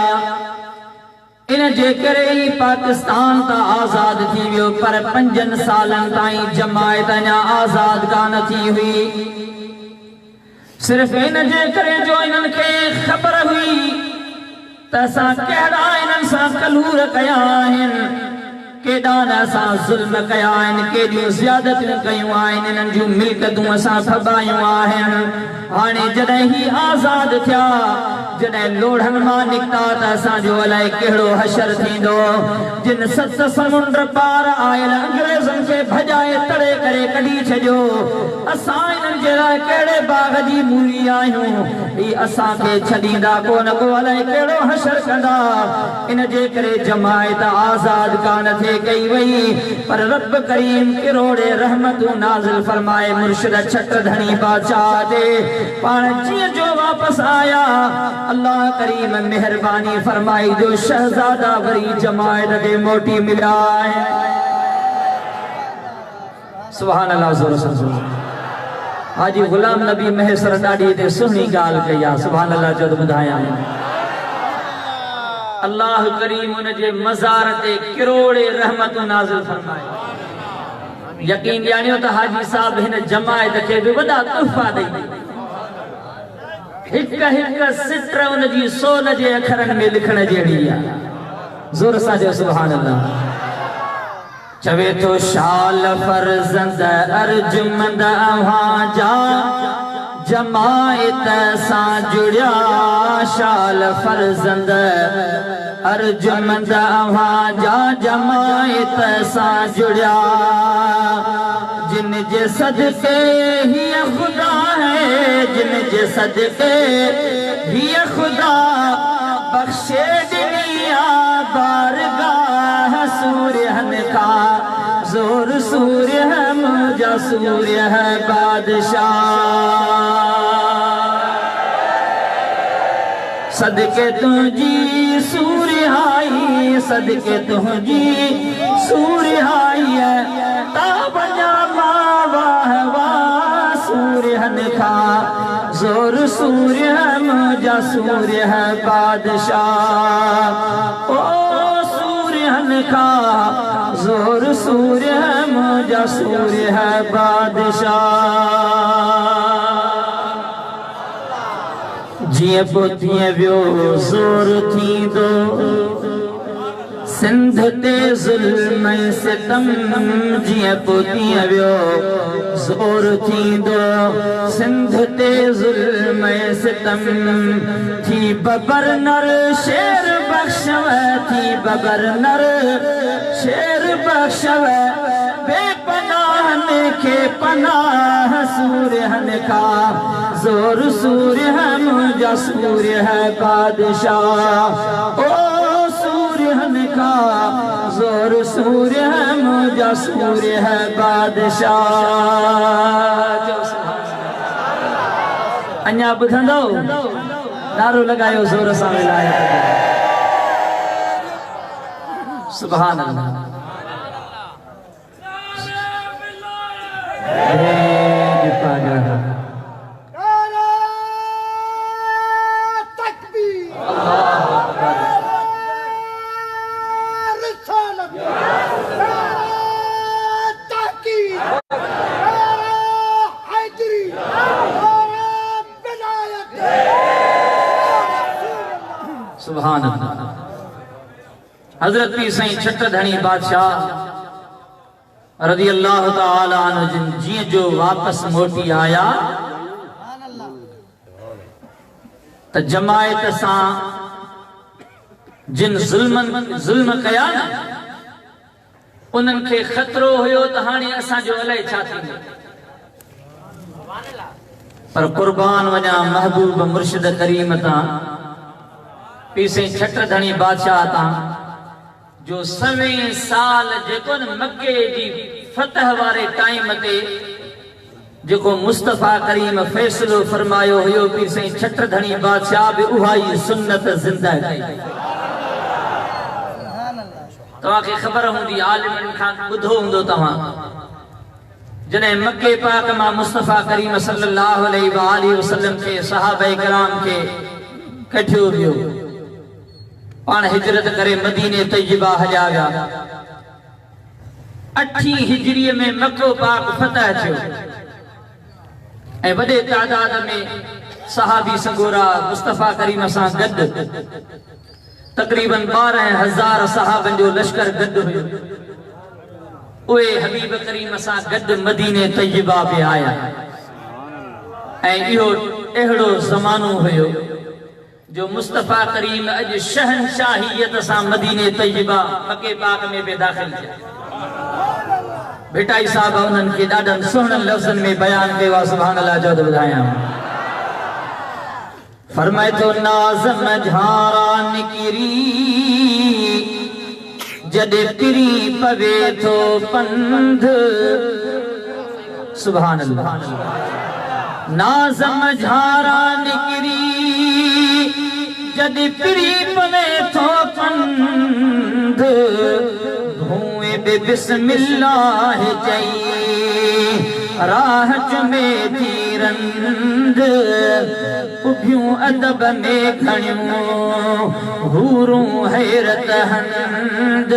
इन जे करे ही पाकिस्तान ता आजाद थी वियो, पर 5 सालन ताईं जमायत अञा आजाद कान थी हुई। सिर्फ इन जे करे जो इन्हनि खे ख़बर हुई त असां कहिड़ा इन्हनि सां कलूर कया आहिनि, केॾा न असां ज़ुल्म कया आहिनि, केॾियूं ज़ियादतियूं कयूं आहिनि, इन्हनि जूं मिल्कतूं असां फबायूं आहिनि। हाणे जॾहिं ही आज़ाद थिया, जॾहिं लोढ़नि मां निकिता त असांजो अलाए कहिड़ो हशर थींदो। जिन 7 समुंड पार आयल अंग्रेज़नि खे भॼाए तड़े करे कढी छॾियो, असां इन्हनि जे लाइ कहिड़े बाग़ जी मूली आहियूं, ही असांखे छॾींदा कोन को, अलाए कहिड़ो हशर कंदा। इन जे करे जमायत आज़ाद कान थे कई वई, पर रब करीम किरोड़े रहमतूं नाज़िल फरमाए मुर्शिद छट धणी बादशाह दे पाण जीअं जो वापस आया। अल्लाह करीम मेहरबानी फरमाई जो शहजादा वरी जमायत दे मोटी मिला है। सुभान अल्लाह ज़ोर से हाजी गुलाम नबी महसर ॾाढी ते सुहिणी ॻाल्हि कई आहे। सुभान अल्लाह जो ॿुधायां, अल्लाह करीम उन जे मज़ार ते किरोड़े रहमतूं नाज़िल फरमाए। यकीन ॼाणियो त हाजी साहब हिन जमायत खे बि वॾा तोहफ़ा ॾेई, हिक हिक सिटर उन जी सोल जे अखरनि में लिखण जहिड़ी आहे। ज़ोर सां जो सुभान अल्लाह। चवे तो शाल फर्ज़ंद अर्जुमंद अव्हां जा जमायत सां जुड़िया, शाल फर्ज़ंद अर्जुमंद अव्हां जा जमायत सां जुड़िया। जिन जे सदके ही खुदा है, जिन जे सदके ही खुदा बख्शे दुनिया बारगाह सूर्यन का, जोर सूर्य है मुझा सूर्य है बादशाह। सदके तुझी सूर्य आई, सदके तुझी सूर्य आई है, ताबजा वाह वाह सूर्यन का, जोर सूर्य है मुझा सूर्य है बादशाह। ओ सूर्यन का जोर सूर्य है मुझा सूर्य है बादशाह। जिए पोतीअ वियो ज़ोर थींदो, सिंध ते ज़ुल्म सितम, जिए पोतीअ वियो ज़ोर थींदो, सिंध ते ज़ुल्म सितम। थी बबर नर शेर बख्शव, थी बबर नर शेर बख्शव, बेपनाहन के पनाह सूर्यन का, जोर सूर्य है मुझा सूर्य है बादशाह। ओ सूर्यन का जोर सूर्य है मुझा सूर्य है बादशाह। अञा ॿुधंदो नारो लगायो जोर सां विलायत। सुभान अल्लाह। सुभान अल्लाह। हजरत पीर साईं छट धणी बादशाह रज़ी अल्लाह ताला अन्हु जिन जीअं जो वापस मोटी आया त जमायत सां जिन ज़ुल्म कया न उन्हनि खे ख़तरो हुयो त हाणे असांजो अलाए छा थींदो, पर कुर्बान वञा महबूब मुर्शिद करीम तां पीर साईं छट धणी बादशाह तां जो 100 साल जेको न मक्के जी फतह वारे टाइम ते जेको मुस्तफा करीम फैसलो फरमायो हुयो पीर साईं छट धणी बादशाह भी उहा ही सुन्नत जिंदा कई। तव्हां खे ख़बर हूंदी आलिमनि खां ॿुधो हूंदो तव्हां जॾहिं मक्के पाक मां मुस्तफा करीम सल्लल्लाहु अलैहि वसल्लम के सहाबा किराम के कठियो वियो पाण हिजरत करे मदीने तैयबा हलिया विया। 8 हिजरीअ में मक्को पाक फतह थियो ऐं वॾे तादाद में सहाबी संगोरा मुस्तफा करीम सां गॾु तक़रीबन 12,000 सहाबन जो लश्कर गॾु हुयो। उहे हबीब करीम सां गॾु मदीने तैयबा पे आया ऐं इहो अहिड़ो ज़मानो हुयो जो मुस्तफा करीम अॼु शहनशाहियत सां मदीने तैयबा मके पाक में बि दाख़िल थिया। भिटाई साहब उन्हनि खे ॾाढनि सुहिणनि लफ़्ज़नि में बयान कयो आहे। सुभान अल्लाह जो ॿुधायां। फरमाए तो नाज़म झारा निकिरी जॾे पिरी पवे थो पंध। सुभान अल्लाह। नाज़म झारा निकिरी जॾे पिरी पवे थो पंध। धुएं बे बिस्मिल्लाह चई राह चुमे थी रंद। उभियूं अदब में खणियूं हूरूं हैरत हंद।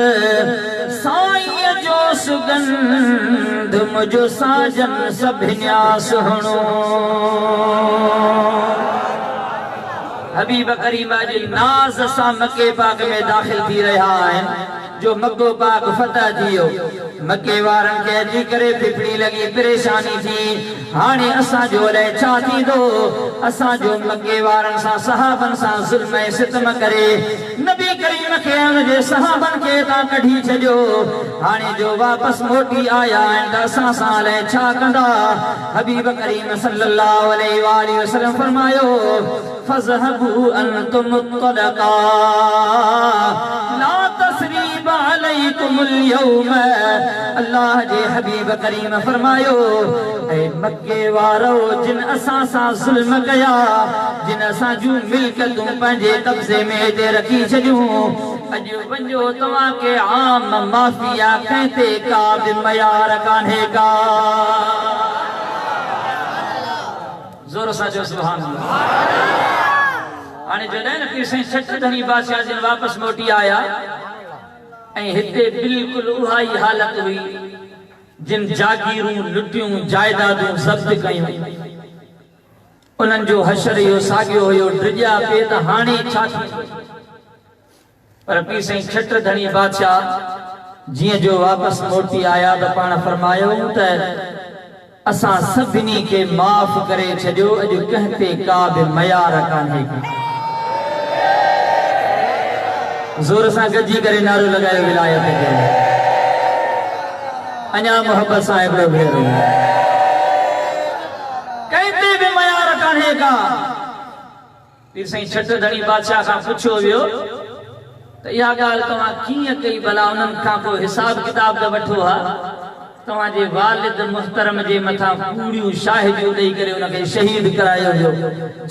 साईं जो सुगंध मुझो साजन सभिन्या सुहिणो। हबीब करीम जी नाज़ सां मके पाक में दाख़िल थी रहा आहिनि जो मक्को पाक फतह थियो। मके वारनि खे अची करे फिफड़ी लगी परेशानी थी। हाणे असां जो अलाए छा थींदो। असां जो मके वारनि सां सहाबन सां ज़ुल्म ऐं सितम करे नबी करीम खे हुनजे सहाबन खे तां कढी छॾियो। हाणे जो वापस मोटी आया आहिनि त असां सां अलाए छा कंदा। हबीब करीम सल्लल्लाहु अलैहि वसल्लम फरमायो फज़हबू अंतुम तलका ला तस्रीब अलैकुमुल यौम। अल्लाह जे हबीब करीम फरमायो ऐ मक्के वारो जिन असां सां ज़ुल्म कया जिन असां जूं मिल्कतूं पंहिंजे कब्ज़े में हिते रखी छॾियूं अॼु वञो तव्हां खे आम माफ़िया कंहिं ते का बि मयार कान्हे का। ज़ोर सां जो सुभान अल्लाह। हाणे जॾहिं न कि साईं छठधनी बादशाह जिन वापस मोटी आया ऐं हिते बिल्कुलु उहा ई हालत हुई जिन जागीरूं लुटियूं जायदादूं ज़ब्त कयूं। उन्हनि जो हशर इहो साॻियो हुयो ड्रिॼा पिए त हाणे छा थी। पर पीउ साईं छठधनी बादशाह जीअं जो वापस मोटी आया त पाण फरमायो त असां सभिनी खे माफ़ करे छॾियो अॼु कंहिं ते का बि मयार कान्हे। ज़ोर सां गॾिजी करे नारो लॻायो विलायत खे। अञा मोहब्बत सां हिकिड़ो भेरो कंहिं ते बि मयार कान्हे का। पीर साईं छठधनी बादशाह खां पुछियो वियो त इहा ॻाल्हि तव्हां कीअं कई भला। उन्हनि खां को हिसाब किताब त वठो हा। तव्हांजे वालिद मुहतरम जे मथां पूरियूं शाहिदियूं ॾेई करे उनखे शहीद करायो वियो।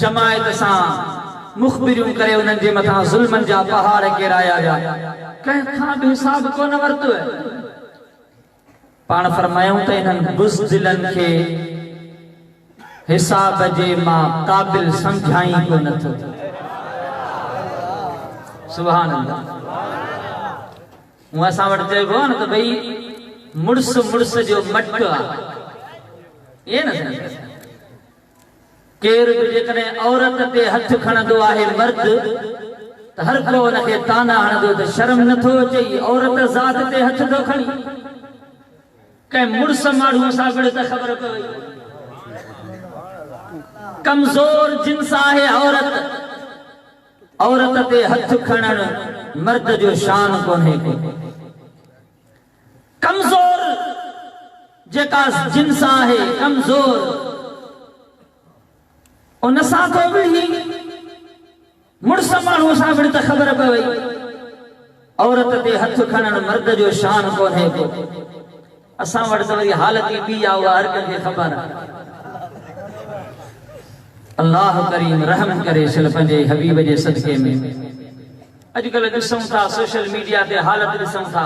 जमायत सां मुखबिरियूं करे उन्हनि जे मथां ज़ुल्मनि जा पहाड़ किराया विया। कंहिं खां बि हिसाब कोन वरितो। पाण फरमायूं त इन्हनि बुज़दिलनि खे हिसाब जे मां क़ाबिल सम्झाई कोन थो। सुभान अल्लाह। हूअं असां वटि चइबो आहे न त भई मुड़स मुड़स जो मट आहे। इहे न केरु बि जेकॾहिं औरत ते हथ खणंदो आहे मर्द त हर को उनखे ताना हणंदो त शर्म नथो अचे औरत ज़ात ते हथ थो खणी। कंहिं मुड़स माण्हूअ सां गॾु त ख़बर पवे। कमज़ोर जिन्स आहे औरत। औरत ते हथ खणण मर्द जो शान कोन्हे। कमज़ोर जेका जिन्स आहे कमज़ोर उन सां थो विढ़ी मुड़स माण्हूअ सां गॾु त ख़बर पवे। औरत ते हथ खणण मर्द जो शान कोन्हे को। असां वटि त वरी हालत ई ॿी आहे उहा हर कंहिंखे ख़बर आहे। अल्लाह करीम रहम करे छल पंहिंजे हबीब जे सदके में। अॼुकल्ह ॾिसूं था सोशल मीडिया ते हालत ॾिसूं था।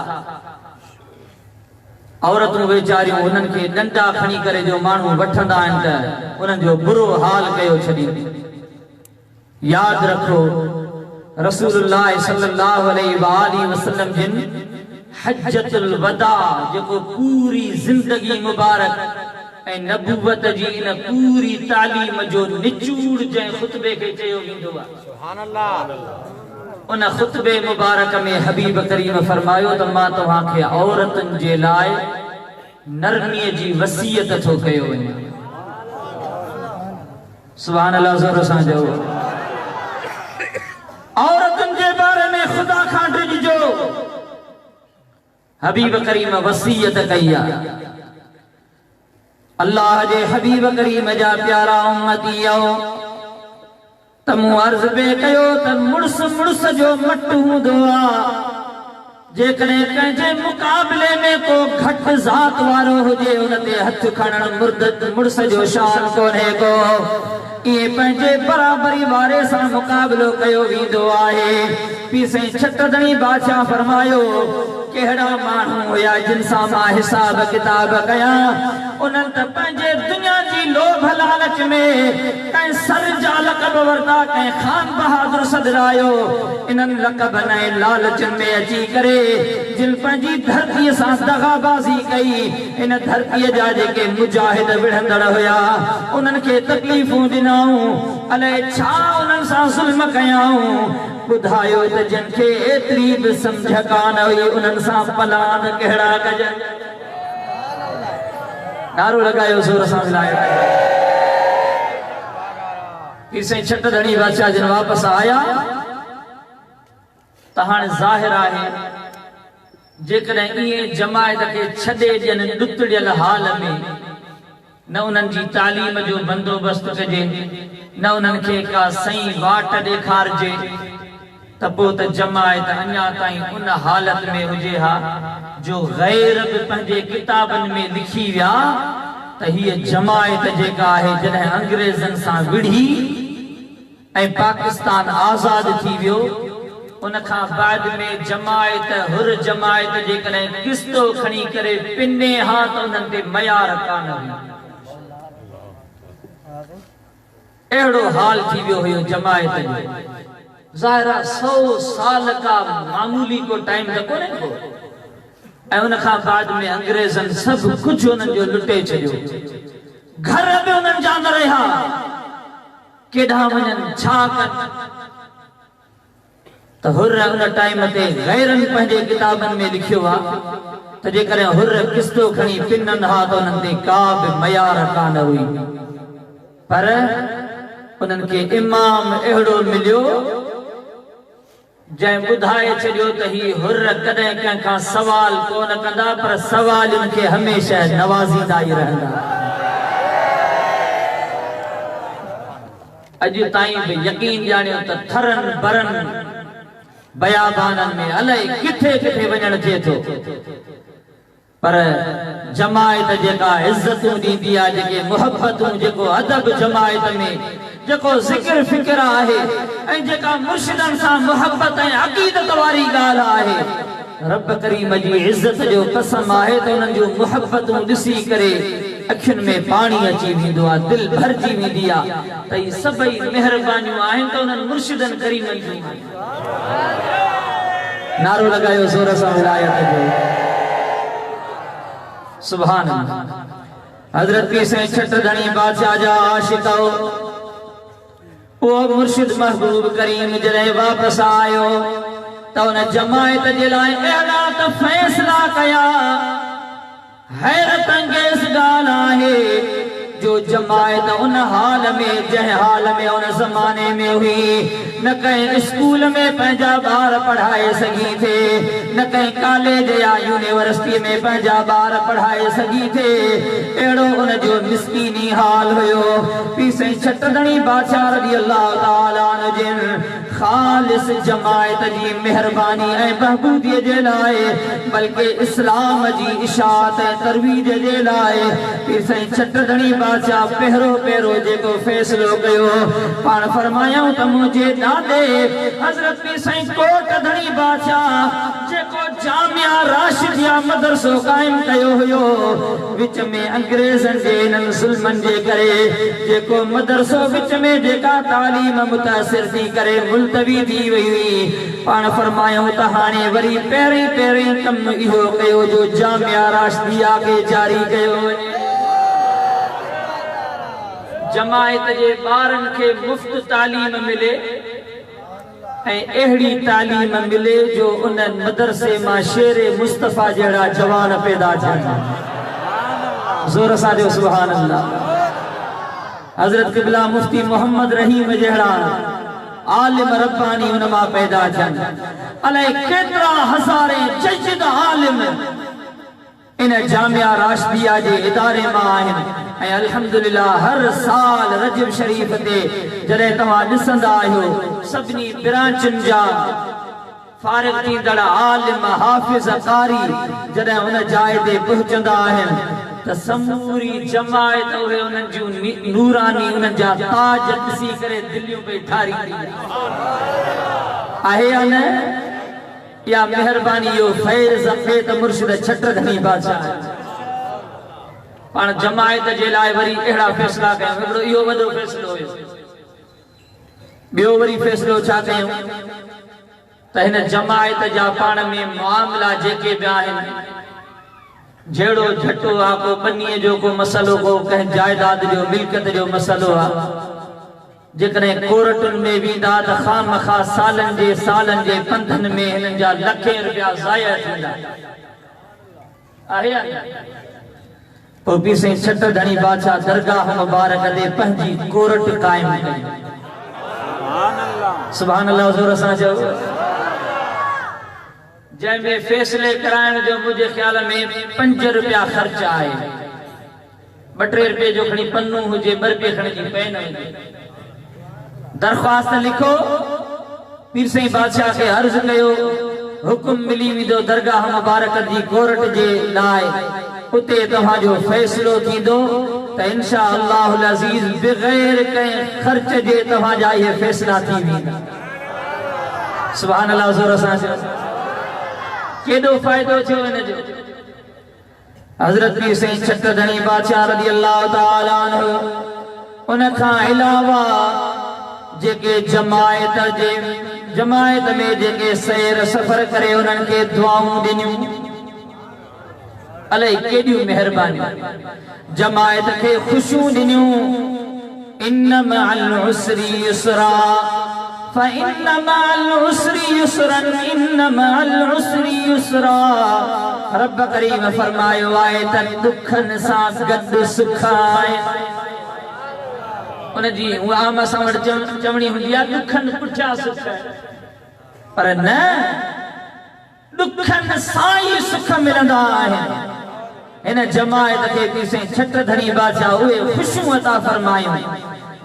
औरतूं वेचारियूं उन्हनि खे डंडा खणी करे जो माण्हू वठंदा आहिनि त उन्हनि जो बुरो हाल कयो छॾी। यादि रखो रसूलुल्लाह सल्लल्लाहु अलैहि वसल्लम जिन हज्जतुल वदा जेको पूरी जिंदगी मुबारक ऐं नबूवत जी इन पूरी तालीम जो निचूड़ जंहिं खुतबे खे चयो वेंदो आहे। सुभान अल्लाह। उन खुतबे मुबारक में हबीब करीम फरमायो त मां तव्हांखे औरतुनि जे लाइ नरमीअ जी वसीयत थो कयो वञे। सुभान अल्लाह, ज़ोर सां चओ। औरतुनि जे बारे में खुदा खां डिॼो। हबीब करीम वसीयत कई आहे। अल्लाह जे हबीब करीम जा प्यारा उम्मती आओ तमु अर्ज़ पे कयो त मुड़स मुड़स जो मट हूंदो आहे। जेकॾहिं कंहिंजे मुक़ाबले में को घटि ज़ात वारो हुजे उन ते हथ खणण मुड़स जो शान कोन्हे को। इहे पंहिंजे बराबरी वारे सां मुक़ाबिलो कयो वेंदो आहे। पी साईं छटदणी बादशाह फरमायो कहिड़ा माण्हू हुया जिन सां मां हिसाब किताब कयां उन्हनि त पंहिंजे दुनिया जी लोभ लालच में कंहिं सर जा लक़ब वरिता, कंहिं खान बहादुर सदरायो। इन्हनि लक़बनि ऐं लालचनि में अची करे जिन पंहिंजी धरतीअ सां दगाबाज़ी कई, इन धरतीअ जा जेके मुजाहिद विढ़ंदड़ हुया उन्हनि खे तकलीफ़ूं ॾिनाऊं, अलाए छा उन्हनि सां ज़ुल्म कयाऊं। ॿुधायो त जिन खे एतिरी बि सम्झ कान हुई उन्हनि सां पलान कहिड़ा कजनि। नारो लॻायो ज़ोर सां मिलायो। पीर साईं छटदणी बादशाह जिन वापसि आया त हाणे ज़ाहिर आहे जेकॾहिं इएं जमायत खे छॾे ॾियनि ॾुतड़ियल हाल में न उन्हनि जी तालीम जो बंदोबस्त कजे न उन्हनि खे का सही वाट ॾेखारिजे त पोइ त जमायत अञा ताईं उन हालत में हुजे हा जो गैर बि पंहिंजे किताबनि में लिखी विया त हीअ जमायत जेका आहे जॾहिं अंग्रेज़नि सां विढ़ी ऐं पाकिस्तान आज़ाद थी वियो उन खां बाद में जमायत हुर जमायत जेकॾहिं किस्तो खणी करे पिने हा त उन्हनि ते मयार कान हुई। अहिड़ो हाल थी वियो हुयो जमायत जो। ज़ाहिरा 100 साल का मामूली को टाइम त कोन्हे को। ऐं उन खां बाद में अंग्रेज़नि सभु कुझु उन्हनि जो लुटे छॾियो। घर बि उन्हनि जा न रहिया। केॾांहुं वञनि छा कनि त हुर उन टाइम ते गैरनि पंहिंजे किताबनि में लिखियो आहे त जेकॾहिं हुर किस्तो खणी पिननि हा त उन्हनि ते का बि मयार कान हुई। पर उन्हनि खे इमाम अहिड़ो मिलियो जंहिं ॿुधाए छॾियो त ही हुर कॾहिं कंहिंखां सवाल कोन कंदा पर सवालनि खे हमेशह नवाज़ींदा ई रहंदा। अॼु ताईं बि यकीन ॼाणियो त थरनि बरनि बयाबाननि में अलाए किथे किथे वञण थिए थो पर जमायत जेका इज़तूं ॾींदी आहे जेके मुहबतूं जेको अदब जमायत में जेको ज़िक्र फिक्र आहे ऐं जेका मुर्शिदनि सां मुहबत ऐं अक़ीदत वारी ॻाल्हि आहे रब करीम जी इज़त जो कसम आहे त उन्हनि जूं मुहबतूं ॾिसी करे अखियुनि में पाणी अची वेंदो आहे, दिलि भरिजी वेंदी आहे त ही सभई महिरबानियूं आहिनि त उन्हनि मुर्शिदनि करीमनि जूं। नारो लॻायो ज़ोर सां विलायत जो। सुभान अल्लाह। हज़रत पीर साईं छटदणी बादशाह जा आशिक़ वो मुर्शिद महबूब करीम जॾहिं वापसि आयो त उन जमायत जे लाइ अहिड़ा त फ़ैसिला कया। हैरत अंगेज़ ॻाल्हि आहे जो जमायत उन हाल में जंहिं हाल में उन ज़माने में हुई न कंहिं स्कूल में पंहिंजा ॿार पढ़ाए सघी थे न कंहिं कॉलेज या यूनिवर्सिटी में पंहिंजा ॿार पढ़ाए सघी थे। अहिड़ो उन जो मिस्कीनी हाल हुयो। पीर साईं छटदणी बादशाह रज़ी अल्लाह ताला अन्हु जिन ख़ालिस जमायत जी महिरबानी ऐं बहबूदीअ जे लाइ बल्कि इस्लाम जी इशाअत ऐं तरवीज जे लाइ पीर साईं छटदणी बादशाह पहिरों जेको फ़ैसिलो कयो पाण फरमायूं त मुंहिंजे ॾाॾे हज़रत पीर साईं कोटधणी बादशाह जेको जामिया राशिदिया मदरसो क़ाइम कयो हुयो विच में अंग्रेज़नि जे इन्हनि ज़ुल्मनि जे करे जेको मदरसो विच में जेका तालीम मुतासिर थी करे मुल्क मुलतवी थी वई हुई पाण फरमायो त हाणे वरी पहिरीं कम इहो कयो जो जामिया राशिदिया खे जारी कयो वञे जमायत जे ॿारनि खे मुफ़्त तालीम मिले ऐं अहिड़ी तालीम मिले जो उन मदरसे मां शेर मुस्तफ़ा जहिड़ा जवान पैदा थियनि ज़ोर सां ॾियो सुभान अल्लाह हज़रत क़िबला मुफ्ती मोहम्मद रहीम जहिड़ा आलिम रब्बानी उन मां पैदा थियनि अलाए केतिरा हज़ारे जजिद आलिम इन जामिया राशिदिया जे इदारे मां आहिनि ऐं अल्हम्दुलिल्लाह हर साल रजब शरीफ ते जॾहिं तव्हां ॾिसंदा आहियो सभिनी ब्रांचुनि जा फारिग थींदड़ आलिम हाफ़िज़ कारी जॾहिं उन जाइ ते पहुचंदा आहिनि त समूरी जमायत उहे उन्हनि जूं नूरानी उन्हनि जा ताज ॾिसी करे दिलियूं पई ठारींदी आहे या न या मेहरबानी यो फैज़ अक़ीद मुर्शिद छट धनी बादशाह पाण जमायत जे लाइ वरी अहिड़ा फ़ैसिला कयूं हिकिड़ो इहो वॾो फ़ैसिलो हुयो ॿियो वरी फ़ैसिलो छा कयूं त हिन जमायत जा पाण में मामला जेके बि आहिनि जहिड़ो झटो आहे को बनीअ जो को मसइलो को कंहिं जाइदाद जो मिल्कियत जो मसइलो आहे जेकॾहिं कोर्टुनि में वेंदा त ख़ामख़ा सालनि जे पंधनि में हिननि जा लखे रुपया ज़ाया थींदा आहे पोइ पीर साईं छट धणी बादशाह दरगाह मुबारक ते पंहिंजी कोर्ट क़ाइम कई सुभान अल्लाह ज़ोर सां चओ जंहिंमें फ़ैसिले कराइण जो मुंहिंजे ख़्याल में 5 रुपया ख़र्च आहे 2-3 रुपए जो खणी पन्नू हुजे 2 रुपए खणी जी पेन हुजे दरख़्वास्त लिखो पीर साईं बादशाह खे अर्ज़ कयो हुकुम मिली वेंदो दरगाह मुबारक जी कोर्ट जे लाइ उते तव्हांजो फ़ैसिलो थींदो त इंशा अल्लाहुल अज़ीज़ बग़ैर कंहिं ख़र्च जे तव्हांजा इहे फ़ैसिला थी वेंदा सुभान अल्लाह ज़ोर सां केॾो फ़ाइदो थियो हिन जो हज़रत पीर साईं छट धणी बादशाह रज़ी अल्लाह ताला अन्हु उन खां अलावा जेके जमायत में जेके सैर सफ़र करे उन्हनि खे दुआऊं ॾिनियूं अलाए केॾियूं महिरबानी जमायत खे ख़ुशियूं ॾिनियूं इन्न मअल उसरी युसरा फ़इन्न मअल उसरी युसरन इन्न मअल उसरी युसरा रब करीम फरमायो आहे त दुखनि सां गॾु सुख आहे उन जी उहा आम असां वटि चवणी हूंदी आहे दुखनि पुठियां सुख पर न दुखनि सां ई सुख मिलंदा आहिनि इन जमायत खे पीर साईं छट धणी बादशाह उहे ख़ुशियूं अता फरमायूं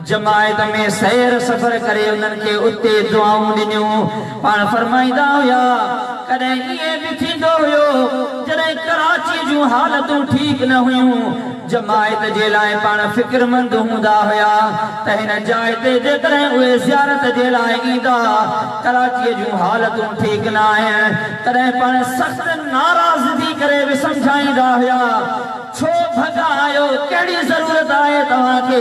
जमायत में सैर सफ़र करे उन्हनि खे उते दुआऊं ॾिनियूं पाण फरमाईंदा हुया कॾहिं ईअं बि थींदो हुयो जॾहिं कराची जूं हालतूं ठीकु न हुयूं जमायत जे लाइ पाण फ़िक्रमंद हूंदा हुया त हिन जाइ ते जेकॾहिं उहे ज़ियारत जे लाइ ईंदा कराचीअ जूं हालतूं ठीकु न आहिनि तॾहिं पाण सख़्त नाराज़ थी करे बि सम्झाईंदा हुया छो भॻायो कहिड़ी ज़रूरत आहे तव्हांखे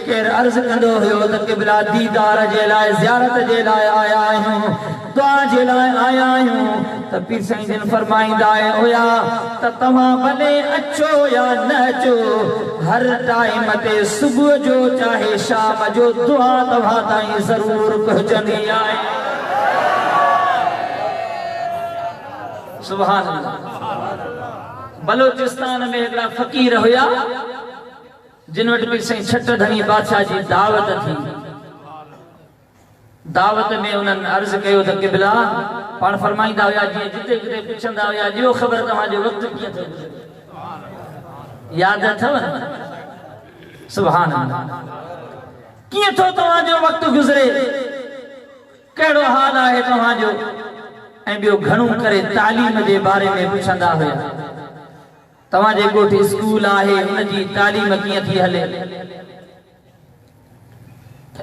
केरु अर्ज़ कंदो हुयो त क़िबला दीदार जे लाइ ज़ियारत जे लाइ आया आहियूं दुआ जे लाइ आया आहियूं त पीर साईं जन फरमाईंदा हुया त तव्हां भले अचो या न अचो हर टाइम ते सुबुह जो चाहे शाम जो दुआ तव्हां ताईं ज़रूर पहुचंदी आहे सुभान अल्लाह बलोचिस्तान में हिकिड़ा फ़क़ीर हुया जिन वटि पीर साईं छट धणी बादशाह जी दावत थी दावत में उन्हनि अर्ज़ कयो त क़िबला पाण फरमाईंदा हुया जीअं जिते किथे पुछंदा हुया ॾियो ख़बर तव्हांजो वक़्तु कीअं थो गुज़रे यादि अथव सुभान अल्लाह कीअं थो तव्हांजो वक़्तु गुज़रे कहिड़ो हाल आहे तव्हांजो ऐं ॿियो घणो करे तालीम जे बारे में पुछंदा हुया तव्हांजे ॻोठ स्कूल आहे उनजी तालीम कीअं थी हले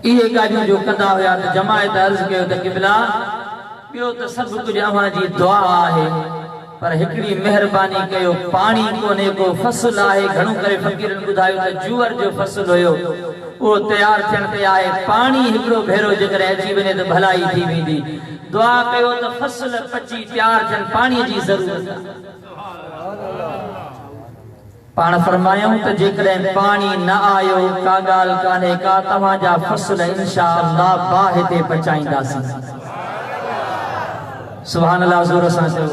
इहे ॻाल्हियूं जो कंदा हुया त जमायत अर्ज़ कयो त क़िबला ॿियो त सभु कुझु अव्हांजी दुआ आहे पर हिकिड़ी महिरबानी कयो पाणी कोन्हे को फ़सुलु आहे घणो करे फ़क़ीरनि ॿुधायो त जूअर जो फ़सुलु हुयो वो तैयार थियण ते आहे। पानी हिकिड़ो भेरो जेकर अची वञे त भलाई थी वेंदी। दुआ कयो त फसल पची तैयार थियण, पानी जी ज़रूरत आहे। पाण फरमायूं त जेकॾहिं पानी न आयो का ॻाल्हि कान्हे का, तव्हांजा फसल इंशाअल्लाह बाहि ते पचाईंदासीं। सुभान अल्लाह, ज़ोर सां चओ।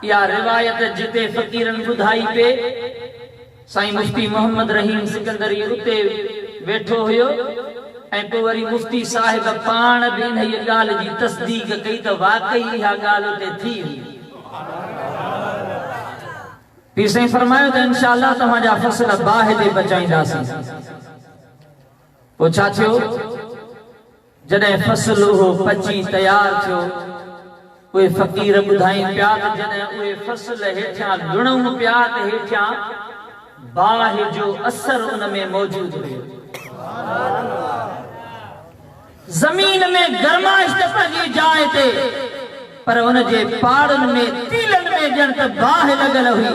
इहा रिवायत जिते फ़कीरन ॿुधाई पे, साईं मुफ्ती मोहम्मद रहीम सिकंदरी उते वेठो हुयो ऐं पोइ वरी मुफ्ती साहिब पाण बि इन ॻाल्हि जी तस्दीक कई त वाकई इहा ॻाल्हि उते थी हुई। पीर साईं फरमायो त इंशाअल्लाह तव्हांजा फसल बाहि ते पचाईंदासीं। पोइ छा थियो, जॾहिं फसल उहो पची तैयार थियो, उहे फ़कीर ॿुधाइनि पिया त जॾहिं उहे फसल हेठियां लुणऊं पिया त हेठियां बाहि जो असर उन में मौजूद हुयो। ज़मीन में गरमाइश त पंहिंजी जाइ ते, पर उन जे पाड़नि में तीलनि में ॼण त बाहि लॻल हुई,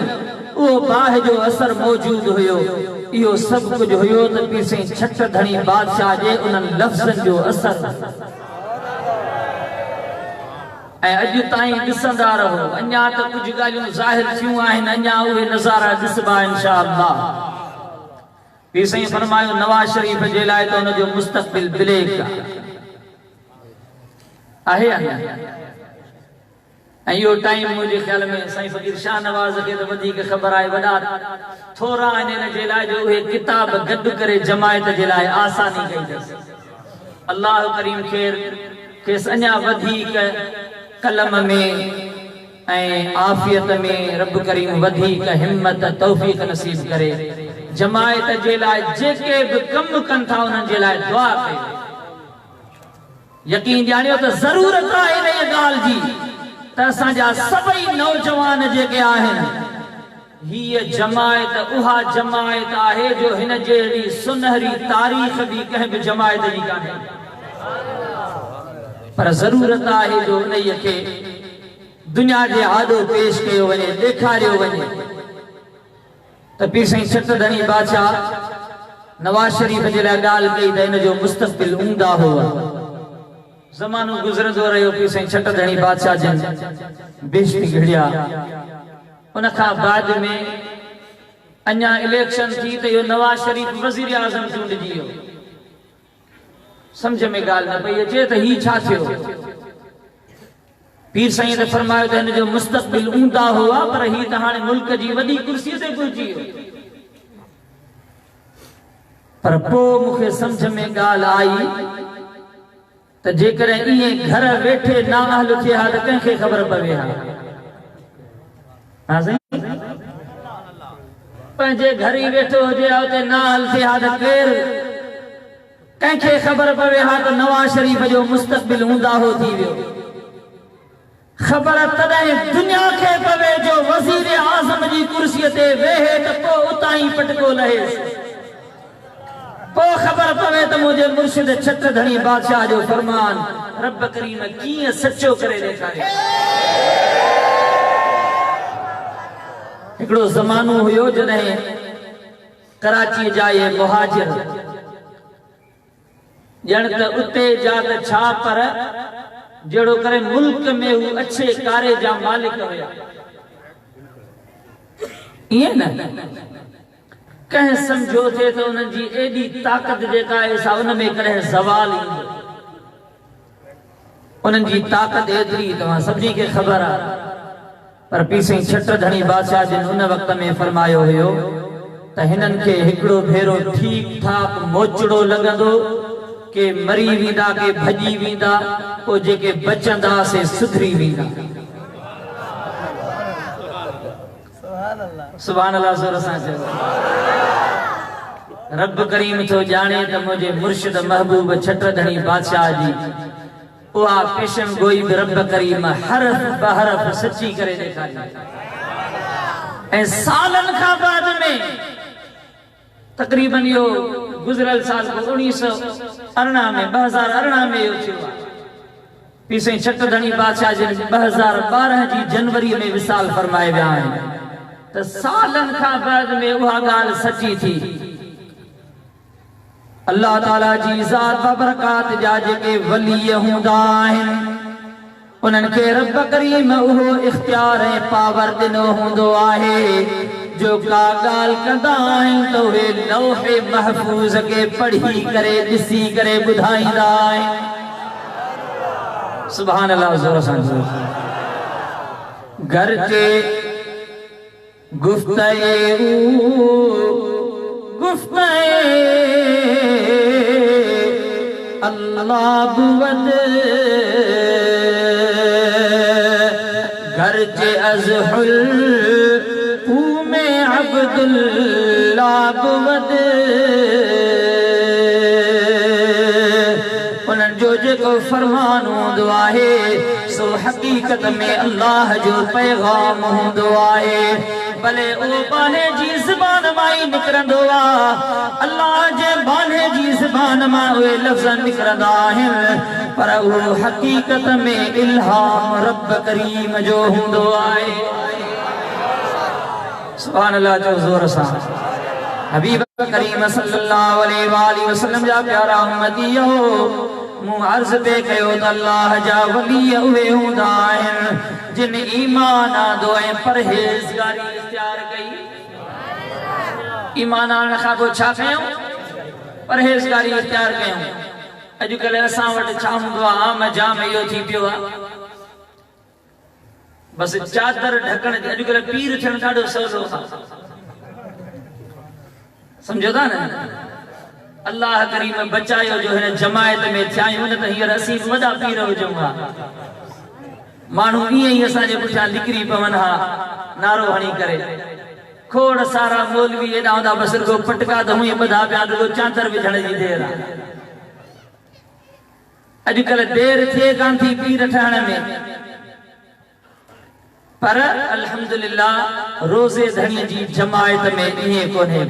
उहो बाहि जो असर मौजूद हुयो। इहो सभु कुझु हुयो त पीर साईं छट धणी बादशाह जे उन्हनि लफ़्ज़नि जो असर। ऐं अॼु ताईं ॾिसंदा रहो, अञा त कुझु ॻाल्हियूं ज़ाहिर थियूं आहिनि, अञा उहे नज़ारा ॾिसबा इंशाअल्लाह। पीर साईं फरमायो नवाज़ शरीफ़ जे लाइ त उनजो मुस्तक़बिल ब्लैक आहे। ऐं इहो टाइम मुंहिंजे ख़्याल में साईं फ़कीर शाह नवाज़ खे त वधीक ख़बर आहे, वॾा थोरा आहिनि इन जे लाइ जो उहे किताब गॾु करे जमायत जे लाइ आसानी कई अथसि। अल्लाह करीम खेसि अञा वधीक कलम में ऐं आफ़ियत में रब करीम वधीक हिम्मत तौफ़ीक़ नसीब करे। जमायत जे लाइ जेके बि कम कनि था उन्हनि जे लाइ दुआ कयो। यकीन ॼाणियो त ज़रूरत आहे इन ॻाल्हि जी त असांजा सभई नौजवान जेके आहिनि, हीअ जमायत उहा जमायत आहे जो हिन जहिड़ी सुनहरी तारीख़ बि कंहिं बि जमायत जी कान्हे। पर ज़रूरत आहे जो उन्हीअ खे दुनिया जे आॾो पेश कयो वञे, ॾेखारियो वञे। त पीर साईं छट धणी बादशाह नवाज़ शरीफ़ जे लाइ ॻाल्हि कई त हिन जो मुस्तक़बिल उम्दा हुआ। ज़मानो गुज़रंदो रहियो, पीर साईं छट धणी बादशाह जन बेशती घड़िया। उन खां बाद में अञा इलेक्शन थी त इहो नवाज़ शरीफ़ वज़ीर आज़म चूंडिजी वियो। समझ में ॻाल्हि न पई अचे त ही छा थियो। पीर साईं त फरमायो त हिन जो मुस्तक़बिल उम्दा हुआ, पर ही त हाणे मुल्क जी वॾी कुर्सीअ ते पहुची वियो। पर पोइ मूंखे सम्झ में ॻाल्हि आई त जेकॾहिं इएं घर वेठे नाअहल थिए हा त कंहिंखे ख़बर पवे हा। पंहिंजे घर ई वेठो हुजे हा, उते नाअहल थिए हा त केरु कंहिंखे ख़बर पवे हा त नवाज़ शरीफ़ जो मुस्तक़बिल उम्दा हो थी वियो। ख़बर तॾहिं दुनिया खे पवे जो वज़ीर आज़म जी कुर्सीअ ते वेहे त पोइ उतां ई पटको लहेसि। पोइ ख़बर पवे त मुंहिंजे मुर्शिद छट धणी बादशाह जो फरमान रब करीम कीअं सचो करे ॾेखारे। हिकिड़ो ज़मानो हुयो जॾहिं कराची जा इहे मुहाजिर ॼण त उते जा त छा, पर जहिड़ो करे मुल्क में हू अच्छे कारे जा मालिक हुया। ईअं न कंहिं सम्झो थे तो उन्हनि जी एॾी ताक़त जेका आहे सा उन में कॾहिं ज़वाल ईंदो। उन्हनि जी ताक़त एतिरी तव्हां सभिनी खे ख़बर आहे। पर पीर साईं छट धणी बादशाह जिन उन वक़्त में फरमायो हुयो त हिननि खे हिकिड़ो भेरो ठीक ठाक मोचड़ो लॻंदो के मरी वेंदा के भॼी वेंदा, पोइ जेके बचंदा से सुधरी वेंदा। सुभान अल्लाह, ज़ोर सां चओ। रब करीम थो ॼाणे त मुंहिंजे मुर्शिद महबूब छट धणी बादशाह जी उहा पेशन गोई बि रब करीम हरफ बहरफ सची करे ॾेखारी। ऐं सालनि खां बाद में तक़रीबन इहो गुज़िरियल साल 1918 में 2018 में इहो थियो आहे। पीर साईं छट धणी बादशाह जे 2012 जी जनवरी में विसाल फरमाए विया आहिनि त सालनि खां बाद में उहा ॻाल्हि सची थी अल्लाह ताला जी ज़ात बरकात जा जेके वली हुंदा आहिनि उन्हनि खे रब करीम उहो इख्तियार ऐं पावर ॾिनो हूंदो आहे जो का ॻाल्हि कंदा आहिनि त उहे लौहे महफूज़ खे पढ़ी करे ॾिसी करे ॿुधाईंदा आहिनि। सुभान अल्लाह। ज़ोर सां घर के अल्लाह बुवद घर के अज़हुल में अब्दुल्लाह बुवद उन्हनि जो जेको फरमान हूंदो आहे सो हकीकत में अल्लाह जो पैगाम हूंदो आहे। भले ओ बाने जी ज़बान मां ई निकरंदो आहे अल्लाह जे बाने जी ज़बान मां उहे लफ़्ज़ निकरंदा आहिनि पर उहो हकीकत में इल्हाम रब करीम जो हूंदो आहे। सुभान अल्लाह जो ज़ोर सां। हबीब करीम सल्लल्लाहु अलैहि वसल्लम जा प्यारा उम्मतियो मूं अर्ज़ पे कयो त अल्लाह जा वली उहे हूंदा आहिनि जिन ईमान आंदो ऐं परहेज़गारी इख्तियार कई। ईमान आणण खां पोइ छा कयूं? परहेज़गारी इख्तियार कयूं। अॼुकल्ह असां वटि छा हूंदो आहे आम जाम इहो थी पियो आहे बस चादर ढकण अॼुकल्ह पीर थियण ॾाढो सवलो आहे समझो था न। अल्लाह करीम बचायो जो हिन जमायत में थियायूं न त हींअर असीं वॾा पीर हुजूं हा माण्हू ईअं ई असांजे पुठियां निकिरी पवनि हा नारो हणी करे खोड़ सारा मौलवी एॾा हूंदा बसि रुगो पटका त हूअं ॿधा पिया रुगो चादर विझण जी देरि आहे। अॼुकल्ह देरि थिए कान थी पीर ठहण में पर अल्हम्दुलिल्लाह रोज़े धणीअ जी जमायत में ईअं कोन्हे।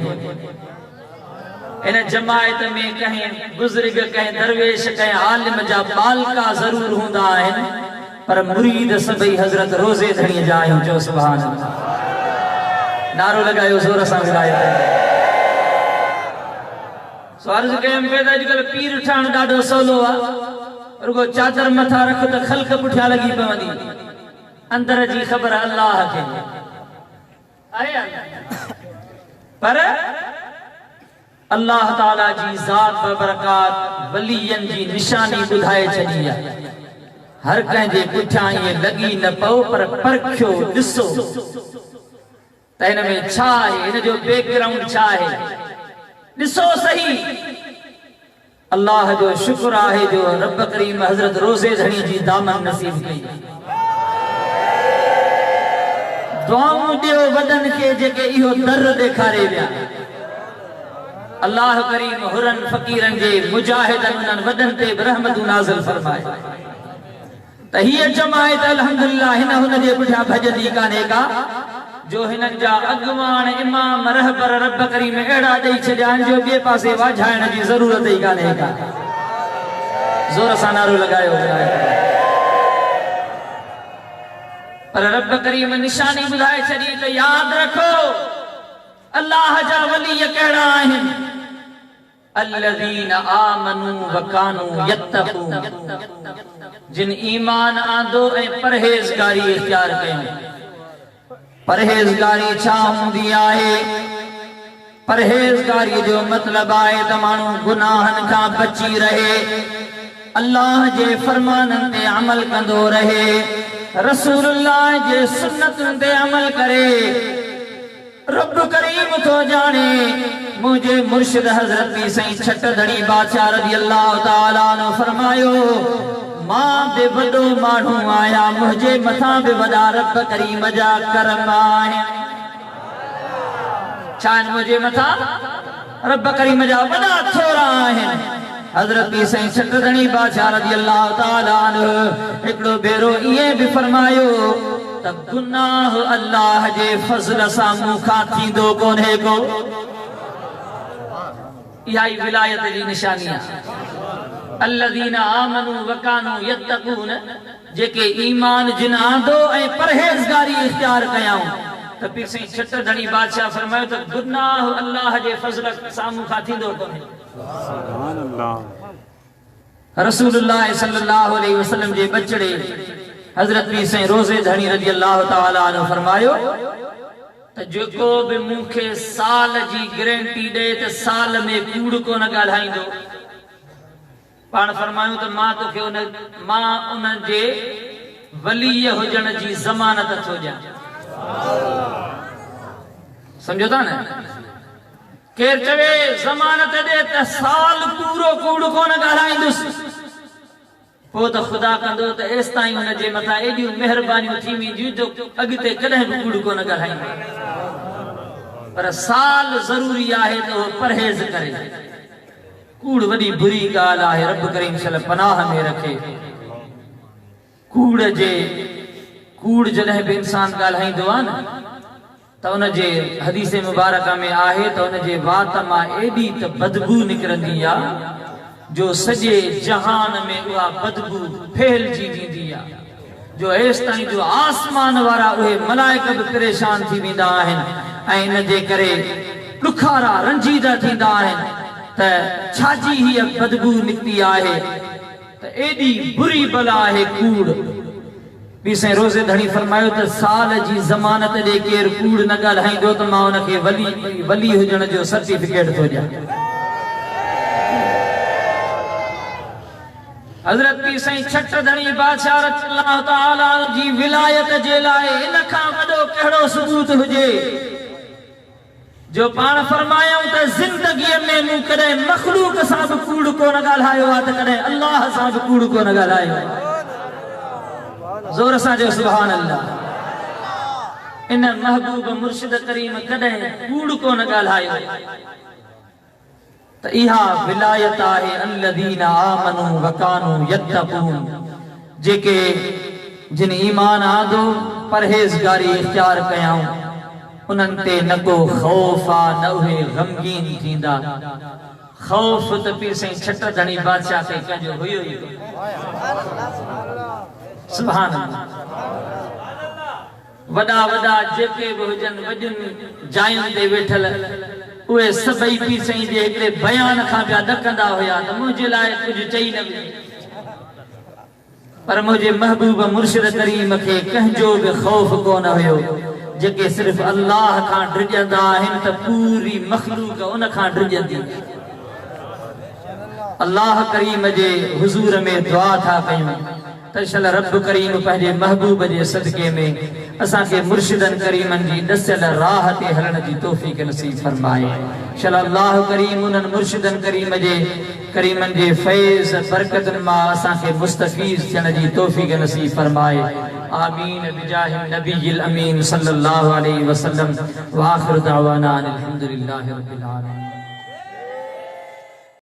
इन जमायत में कहीं बुजुर्ग कहीं दरवेश कहीं आलिम जा बालका जरूर हूंदा आहिनि पर मुरीद सभई हज़रत रोज़े धणीअ जा आहियूं। चओ सुभान अल्लाह। नारो लगायो ज़ोर सां विलायत। सो अर्ज़ कयमि पियो त अॼुकल्ह पीर ठहण ॾाढो सवलो आहे रुगो चादर मथां रख त ख़ल्क़ पुठियां लॻी पवंदी अंदर जी ख़बर अल्लाह खे आहे पर अल्लाह ताला जी ज़ात बरकात वलियन जी निशानी ॿुधाए छॾी आहे। हर कंहिं जे पुठियां इहे लॻी न पओ पर परखियो ॾिसो त हिन में छा आहे हिन जो बैकग्राउंड छा आहे ॾिसो सही। अल्लाह जो शुक्र आहे जो रब करीम हज़रत रोज़े धणी जी दामन नसीब कई। दुआऊं ॾियो वॾनि खे जेके इहो दर ॾेखारे विया। अल्लाह करीम हुरन फ़कीरन जे मुजाहिदन उन्हनि वॾनि ते बि रहमतूं नाज़िल फरमाए त हीअ जमायत अल्हम्दुलिल्लाह हिन हुन जे पुठियां भॼंदी कान्हे का जो हिननि जा अॻुवान इमाम रहबर रब करीम अहिड़ा ॾेई छॾिया आहिनि जो ॿिए पासे वाझाइण जी ज़रूरत ई कान्हे का। ज़ोर सां नारो लॻायो। पर रब करीम निशानी ॿुधाए छॾी त यादि रखो अल्लाह जा वली कहिड़ा आहिनि अल्लज़ीन आमनू व कानू यत्तक़ून जिन ईमान आंदो ऐं परहेज़गारी इख्तियार कयूं। परहेज़गारी छा हूंदी आहे? परहेज़गारी जो मतिलबु आहे त माण्हू गुनाहनि खां बची रहे अल्लाह जे फरमाननि ते अमल कंदो रहे रसूलुल्लाह जे सुन्नतुनि ते अमल करे। रब करीम तो जाने मुझे मुर्शिद हजरत भी सही छट धड़ी बादशाह रज़ी अल्लाह ताला ने फरमायो मां बे वडो मानू आया मुझे मथा बे वडा रब करीम जा करम आए। चान मुझे मथा रब करीम जा वडा थोरा आहिनि। हजरत भी सही छट धड़ी बादशाह रज़ी अल्लाह ताला ने एकड़ो बेरो ये भी फरमायो तब गुनाह अल्लाह जे फज़ल सां मुखा थींदो कोन्हे को। इहा ई विलायत जी निशानी आहे। अल्लज़ीन आमनू व कानू यत्तक़ून जेके ईमान जिन आंदो ऐं परहेज़गारी इख्तियार कयाऊं त पीर साईं छट धणी बादशाह फरमायो त गुनाह अल्लाह जे फज़ल सां मुखा थींदो कोन्हे। रसूलुल्लाह सल्लल्लाहु अलैहि वसल्लम जे बचड़े हजरत पीर साईं रोज़े धणी रज़ी अल्लाह ताला अन्हु फरमायो त जेको बि मूंखे साल जी गारंटी ॾे त साल में कूड़ कोन ॻाल्हाईंदो, पाण फरमायूं त मां उन जे वलीय हुजण जी ज़मानत थो ॾियां। समझो था न, केर चवे ज़मानत ॾे त साल पूरो कूड़ कोन ॻाल्हाईंदुसि, पोइ त ख़ुदा कंदो त एसि ताईं हुन जे मथां एॾियूं महिरबानियूं थी वेंदियूं जो अॻिते कॾहिं बि कूड़ कोन ॻाल्हाईंदो। पर साल ज़रूरी आहे त उहो परहेज़ करे। कूड़ वॾी बुरी ॻाल्हि आहे, रब करीम सल पनाह में रखे। कूड़ जॾहिं बि इंसान ॻाल्हाईंदो आहे न त उन जे हदीस मुबारक में आहे त उन जे वात मां एॾी त बदबू निकिरंदी आहे जो सॼे जहान में उहा बदबू फैलजी वेंदी आहे, जो हेसि ताईं जो आसमान वारा उहे मलाइक बि परेशान थी वेंदा आहिनि ऐं इन जे करे ॾुखारा रंजीदा थींदा आहिनि त छाजी हीअ बदबू निकिती आहे, त एॾी बुरी बला आहे कूड़। पीर साईं रोज़े धणी फरमायो त साल जी ज़मानत ॾे केर कूड़ न ॻाल्हाईंदो त मां उनखे वली हुजण जो सर्टिफिकेट थो ॾियां। हज़रत पीर साईं छठ धणी बादशाह अल्लाह ताला जी विलायत जे लाइ इन खां वॾो कहिड़ो सबूत हुजे जो पाण फरमायूं त ज़िंदगीअ में मूं कॾहिं मखलूक सां बि कूड़ कोन ॻाल्हायो आहे त कॾहिं अल्लाह सां बि कूड़ कोन ॻाल्हायो। ज़ोर सां जो सुभान अल्लाह। इन महबूब मुर्शिद करीम कॾहिं कूड़ कोन ॻाल्हायो। त इहा विलायत आहे अल्लज़ीना आमनू व कानू यत्तकून, जेके जिन ईमान आंदो परहेज़गारी इख्तियार कयाऊं उन्हनि ते न को ख़ौफ़ आहे न उहे ग़मगीन थींदा। ख़ौफ़ त पीर साईं छठ धणी बादशाह खे कंहिंजो हुयो ई कोन। सुभान अल्लाह। वॾा जेके बि हुजनि वॾियुनि जायुनि ते वेठल उहे सभई पीर साईं जे हिकिड़े बयान खां पिया ॾकंदा हुया त मुंहिंजे लाइ कुझु चई न वियो, पर मुंहिंजे महबूब मुर्शिद करीम खे कंहिंजो बि ख़ौफ़ कोन हुयो। जेके सिर्फ़ अल्लाह खां डिॼंदा आहिनि त पूरी मखलूक उन खां डिॼंदी। अल्लाह करीम जे हुज़ूर में दुआ था कयूं त शल रब करीम पंहिंजे महबूब जे सदके में असांखे मुर्शिदनि करीमनि जी ॾसियल राह ते हलण जी तौफ़ीक़ नसीब फरमाए। शल अल्लाह करीम उन्हनि मुर्शिदनि करीमनि जे फैज़ बरकतनि मां असांखे मुस्तफ़ीज़ थियण जी तौफ़ीक़ नसीब फरमाए। आमीन बिजाहि नबील अमीन सल्लल्लाहु अलैहि वसल्लम व आखिर दावाना अनिल हम्दुलिल्लाहि रब्बिल आलमीन।